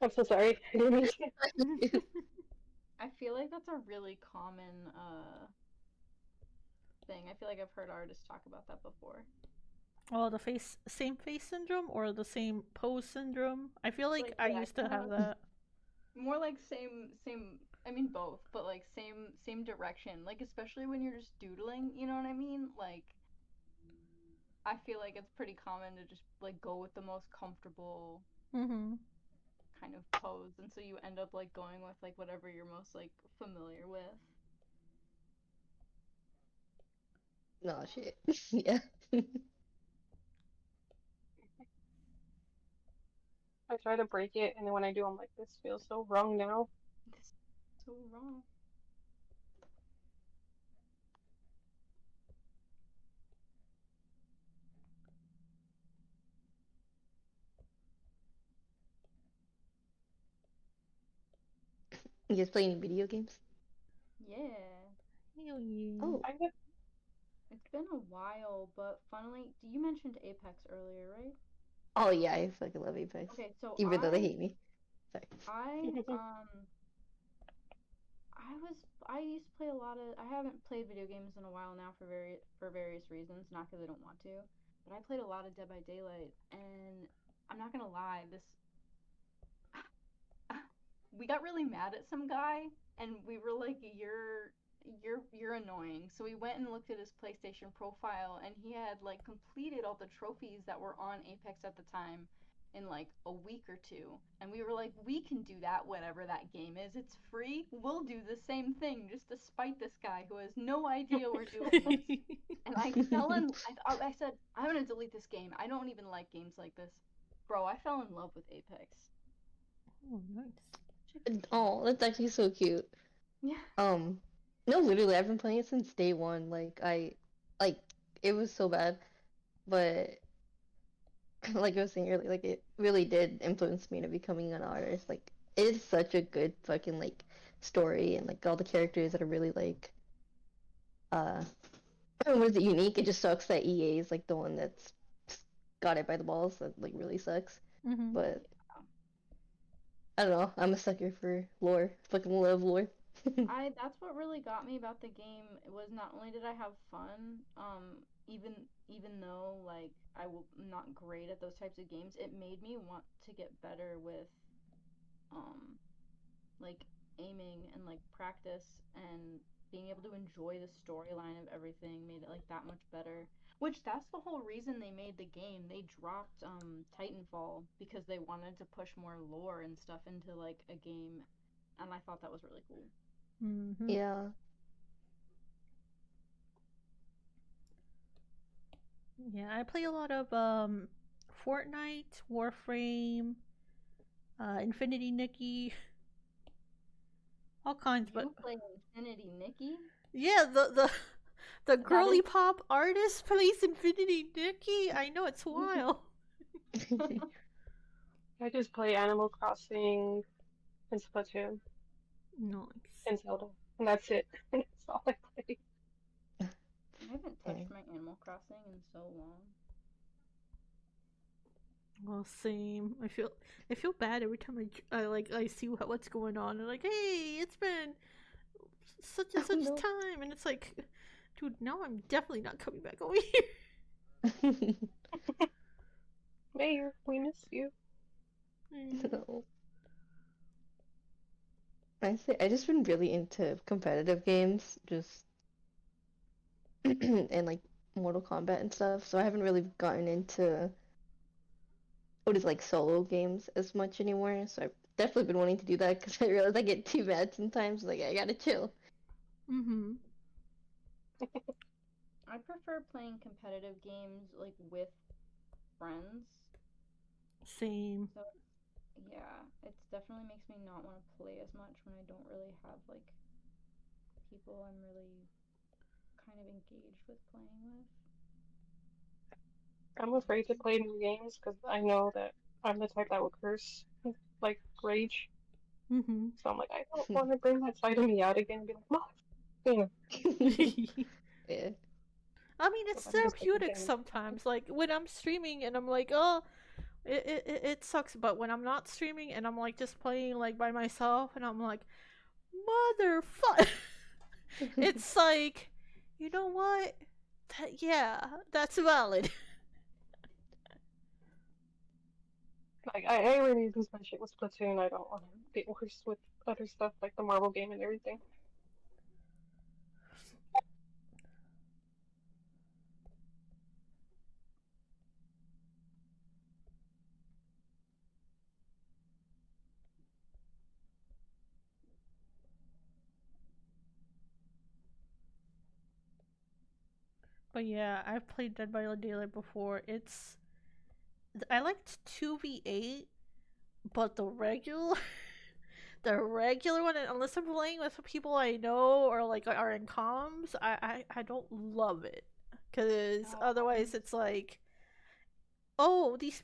I'm so sorry. I didn't mean to. I feel like that's a really common thing. I feel like I've heard artists talk about that before. Oh, the same face syndrome or the same pose syndrome? I feel like I yeah, used to have kinda that. more like same. I mean both, but like same direction. Like especially when you're just doodling, you know what I mean? Like I feel like it's pretty common to just like go with the most comfortable Mm-hmm. kind of pose, and so you end up like going with like whatever you're most like familiar with. No shit. Yeah. I try to break it, and then when I do, I'm like, this feels so wrong now. This is so wrong. You guys play any video games? Yeah. Hell yeah. Oh. I get It's been a while, but funnily, you mentioned Apex earlier, right? Oh yeah, I fucking love Apex. Okay, so Even though they hate me. Sorry. I I used to play a lot of I haven't played video games in a while now for various reasons, not because I don't want to, but I played a lot of Dead by Daylight, and I'm not gonna lie, this we got really mad at some guy, and we were like, you're annoying. So we went and looked at his PlayStation profile, and he had like completed all the trophies that were on Apex at the time in like a week or two. And we were like, we can do that, whatever that game is. It's free. We'll do the same thing just to spite this guy who has no idea we're doing this. And I fell in. I said, I'm gonna delete this game. I don't even like games like this. Bro, I fell in love with Apex. Oh, nice. Oh, that's actually so cute. Yeah. No, literally, I've been playing it since day one. Like, it was so bad, but like I was saying earlier, like it really did influence me into becoming an artist. Like, it is such a good fucking like story, and like all the characters that are really like, uh, what is it, unique? It just sucks that EA is like the one that's got it by the balls. That like really sucks. Mm-hmm. But I don't know. I'm a sucker for lore. Fucking love lore. That's what really got me about the game. It was not only did I have fun, even though like I'm not great at those types of games, it made me want to get better with um like aiming and like practice and being able to enjoy the storyline of everything made it like that much better. Which that's the whole reason they made the game. They dropped Titanfall because they wanted to push more lore and stuff into like a game, and I thought that was really cool. Mm-hmm. Yeah. Yeah, I play a lot of Fortnite, Warframe, Infinity Nikki, all kinds. But You play Infinity Nikki? yeah, the That girly is pop artist plays Infinity Nikki. I know it's wild. I just play Animal Crossing and Splatoon Nice. and Zelda, and that's it. That's all I play. I haven't Yeah. touched my Animal Crossing in so long. Well, same. I feel bad every time I see what's going on. And like, hey, it's been such and Oh such no. time, and it's like, dude, now I'm definitely not coming back over here. Mayor, we miss you. No. I just been really into competitive games, just and like Mortal Kombat and stuff. So I haven't really gotten into what is like solo games as much anymore. So I've definitely been wanting to do that because I realize I get too mad sometimes. Like I gotta chill. Mm-hmm. I prefer playing competitive games like with friends. Same. So yeah, it definitely makes me not want to play as much when I don't really have like people I'm really kind of engaged with playing with. I'm afraid to play new games because I know that I'm the type that will curse, like rage. Mm-hmm. So I'm like, I don't want to bring that side of me out again and be like, Mom, you know. Yeah. I mean, So it's I'm just like, therapeutic okay. sometimes. Like when I'm streaming and I'm like, oh, it sucks. But when I'm not streaming and I'm like just playing like by myself and I'm like, motherfucker, it's like, you know what? Yeah, that's valid. Like I really lose my shit with Splatoon. I don't want to get worse with other stuff like the Marvel game and everything. But yeah, I've played Dead by Daylight before. I liked 2v8, but the regular one, unless I'm playing with people I know or like are in comms, I don't love it because Um, otherwise it's like, oh, these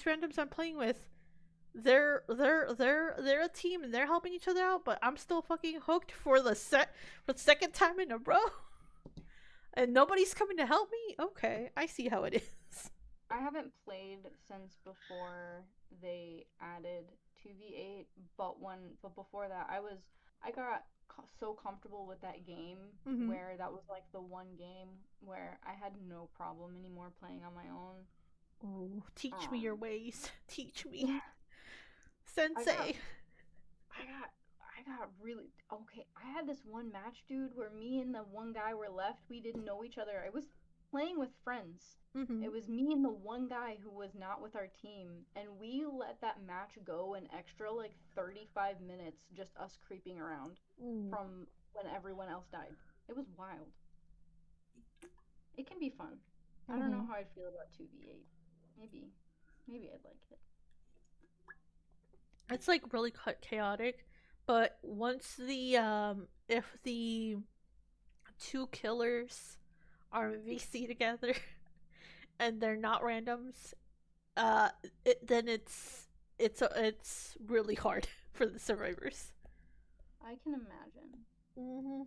randoms I'm playing with, they're a team and they're helping each other out, but I'm still fucking hooked for the second time in a row, and nobody's coming to help me. Okay, I see how it is. I haven't played since before they added 2v8, but before that I got so comfortable with that game Mm-hmm. where that was like the one game where I had no problem anymore playing on my own. Oh, teach me your Um, ways. Teach me, yeah, I got Sensei. I got really okay. I had this one match, dude, where me and the one guy were left. We didn't know each other. I was playing with friends. Mm-hmm. It was me and the one guy who was not with our team, and we let that match go an extra like 35 minutes, just us creeping around Ooh. from when everyone else died. It was wild. It can be fun. I don't know Mm-hmm. how I'd feel about 2v8. Maybe, maybe I'd like it. It's like really chaotic, but once the if the two killers are VC together and they're not randoms, uh, then it's really hard for the survivors. I can imagine. Mm-hmm.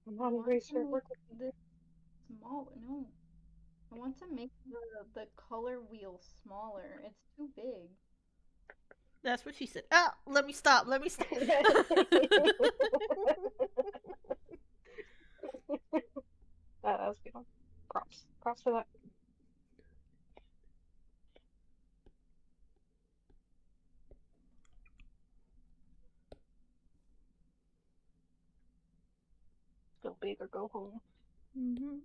I'm I not want even to sure make what to this small. No, I want to make the color wheel smaller. It's too big. That's what she said. Ah, let me stop. Let me stop. that was a good one. Props. Props for that. Go big or go home. Mm-hmm.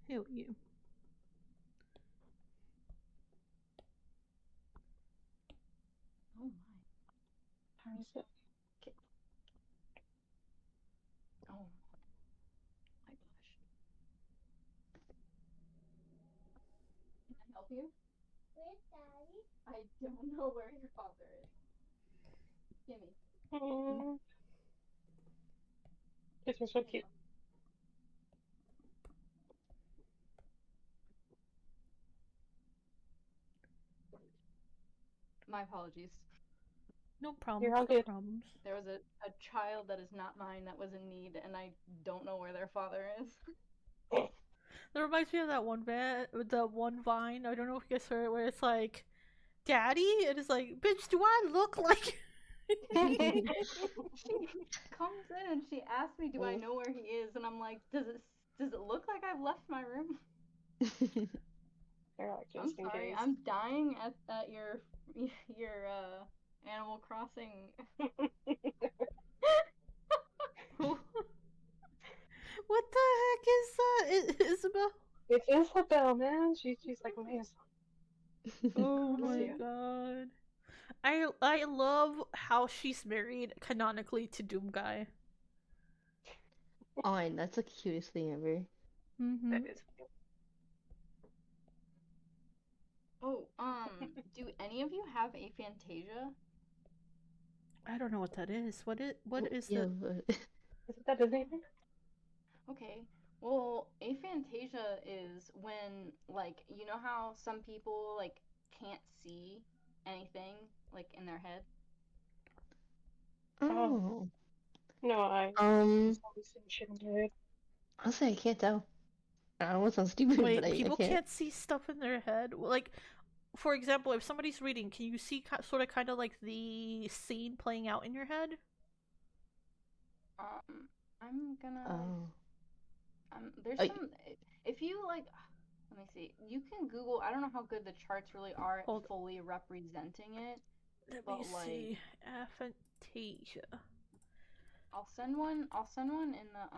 Hell you. Oh my. Time is it? Okay. Oh my gosh. Can I help you? Where's Daddy? I don't know where your father is. Gimme. Mm, this is so There you cute. go. My apologies. No You're problems. all No good. problems. There was a child that is not mine that was in need, and I don't know where their father is. That reminds me of that one the one Vine. I don't know if you guys heard it, where it's like daddy, and it's like, bitch, do I look like? She comes in and she asks me, "Do I know where he is?" And I'm like, "Does it look like I've left my room?" They're like, I'm just in sorry, case. I'm dying at your Animal Crossing. What the heck is that, Isabel? It's Isabel, man. She's like, man, Oh let's my see. god. I love how she's married canonically to Doom Guy. Oh, and that's the cutest thing ever. Mm-hmm. That is. Oh, do any of you have aphantasia? I don't know what that is. What is Yeah, that? but Isn't that his name? Okay. Well, aphantasia is when, like, you know how some people, like, can't see anything, like, in their head? Oh, oh, no, I um, just always seeing shit in my head. I'll say I can't tell. I don't want to sound stupid, but Wait, I people can't. can't see stuff in their head. Like, for example, if somebody's reading, can you see sort of kind of like the scene playing out in your head? I'm gonna, Oh, there's I, some, if you, like, let me see, you can Google, I don't know how good the charts really are at Hold. fully representing it, Let me but, like, see. Aphantasia. I'll send one in the,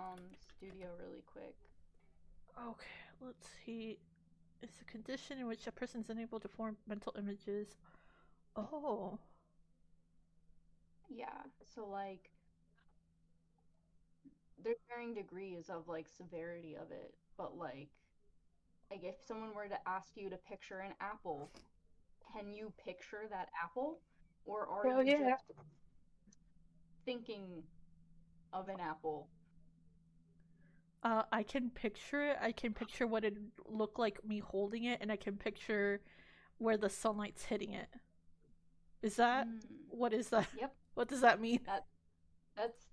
studio really quick. Okay, let's see. It's a condition in which a person is unable to form mental images. Oh. Yeah, so, like, there's varying degrees of, like, severity of it, but, like if someone were to ask you to picture an apple, can you picture that apple? Or are Hell you yeah. just thinking of an apple? I can picture it. I can picture what it looked like me holding it, and I can picture where the sunlight's hitting it. Is that Mm. what is that? Yep. What does that mean? That's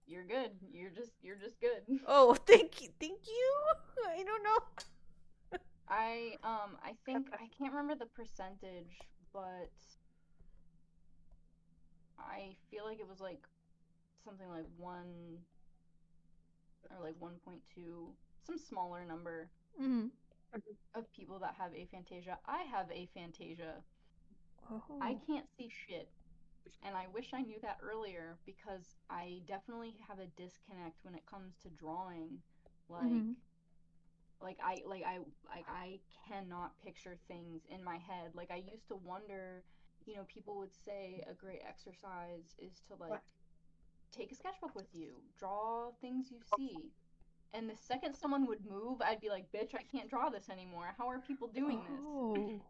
you're good. You're just good. Oh, thank you, thank you. I don't know. I think I can't remember the percentage, but I feel like it was like something like 1 or like 1.2, some smaller number Mm. of people that have aphantasia. I have aphantasia. Oh. I can't see shit. And I wish I knew that earlier because I definitely have a disconnect when it comes to drawing. Like Mm-hmm. I cannot picture things in my head. Like I used to wonder, people would say a great exercise is to like take a sketchbook with you, draw things you see. And the second someone would move, I'd be like, "Bitch, I can't draw this anymore. How are people doing this?" Oh.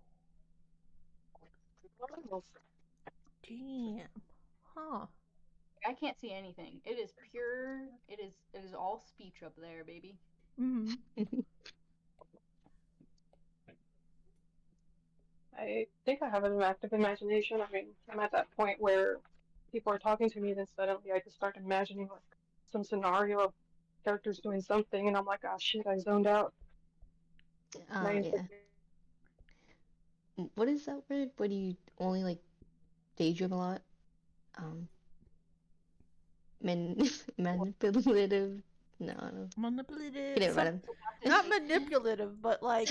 Damn. Huh. I can't see anything. It is pure. It is all speech up there, baby. Mm-hmm. I think I have an active imagination. I mean, I'm at that point where people are talking to me, then suddenly I just start imagining like some scenario of characters doing something, and I'm like, ah, shit, I zoned out. yeah. What is that word? What do you only like daydream a lot? Um, man, manipulative. No, I don't. Manipulative. Forget about him. Not manipulative, but like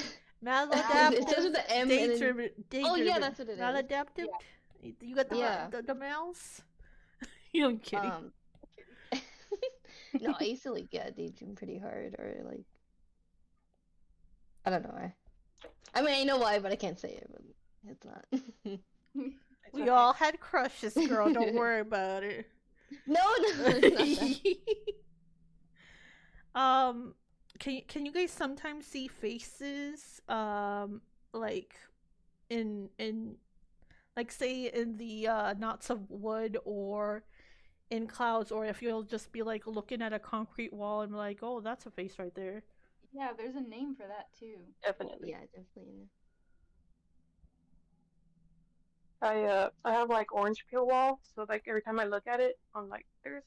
It starts with maladaptive, the M and then. Oh yeah, daydreaming. that's what it is. Maladaptive. Yeah. You got Yeah. the mouse. I'm kidding. No, I used to like daydream pretty hard, or like I don't know why. I mean, I know why, but I can't say it. But it's not. It's We okay. all had crushes, girl. Don't worry about it. No, it's not that. Can you guys sometimes see faces? Like in like say in the knots of wood or in clouds, or if you'll just be like looking at a concrete wall and be like, oh, that's a face right there. Yeah, there's a name for that too. Definitely. Yeah, definitely. I have like orange peel wall, so like every time I look at it, I'm like, there's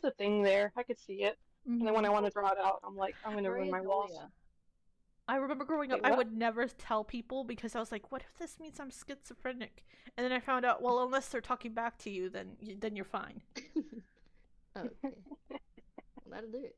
a thing there. I could see it. And then when I want to draw it out, I'm like, I'm gonna ruin my walls. Braizolia. I remember growing up, Wait, I what? would never tell people because I was like, "What if this means I'm schizophrenic?" And then I found out, well, unless they're talking back to you, then you're fine. Okay. Well, that'll do it.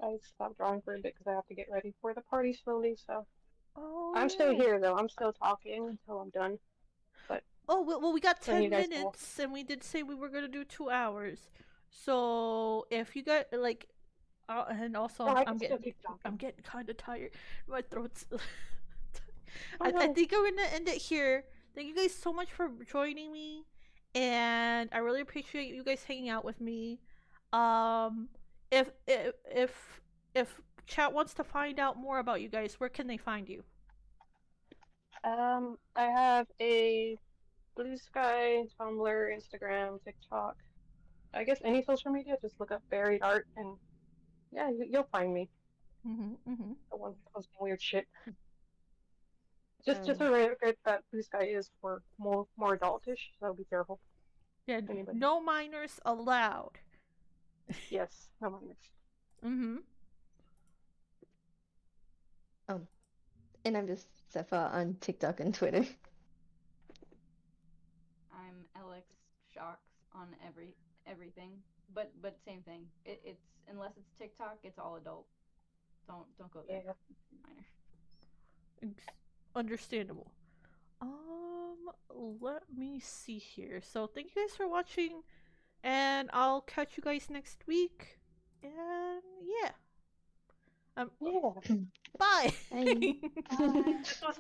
I stopped drawing for a bit because I have to get ready for the party slowly. So Oh I'm still yeah. here though. I'm still talking until I'm done. But Oh well, we got then you 10 guys go. minutes, and we did say we were gonna do 2 hours. So if you got like, and also No, I can I'm still getting keep talking. kind of tired. My throat's. Oh I no. think I'm gonna end it here. Thank you guys so much for joining me, and I really appreciate you guys hanging out with me. Um, if chat wants to find out more about you guys, where can they find you? I have a Blue Sky, Tumblr, Instagram, TikTok. I guess any social media. Just look up buried art, and yeah, you'll find me. Mm-hmm. The one posting weird shit. Just Um, a record that Blue Sky is for more adultish, so be careful. Yeah, Anybody? no minors allowed. Yes, no minors. Mm-hmm. and I'm just Sepha on TikTok and Twitter. I'm Alex Shocks on everything, but same thing. It's unless it's TikTok, it's all adult. Don't go there. Yeah. Minor. Understandable. Let me see here. So thank you guys for watching, and I'll catch you guys next week. And yeah. Yeah. Bye. Bye. This was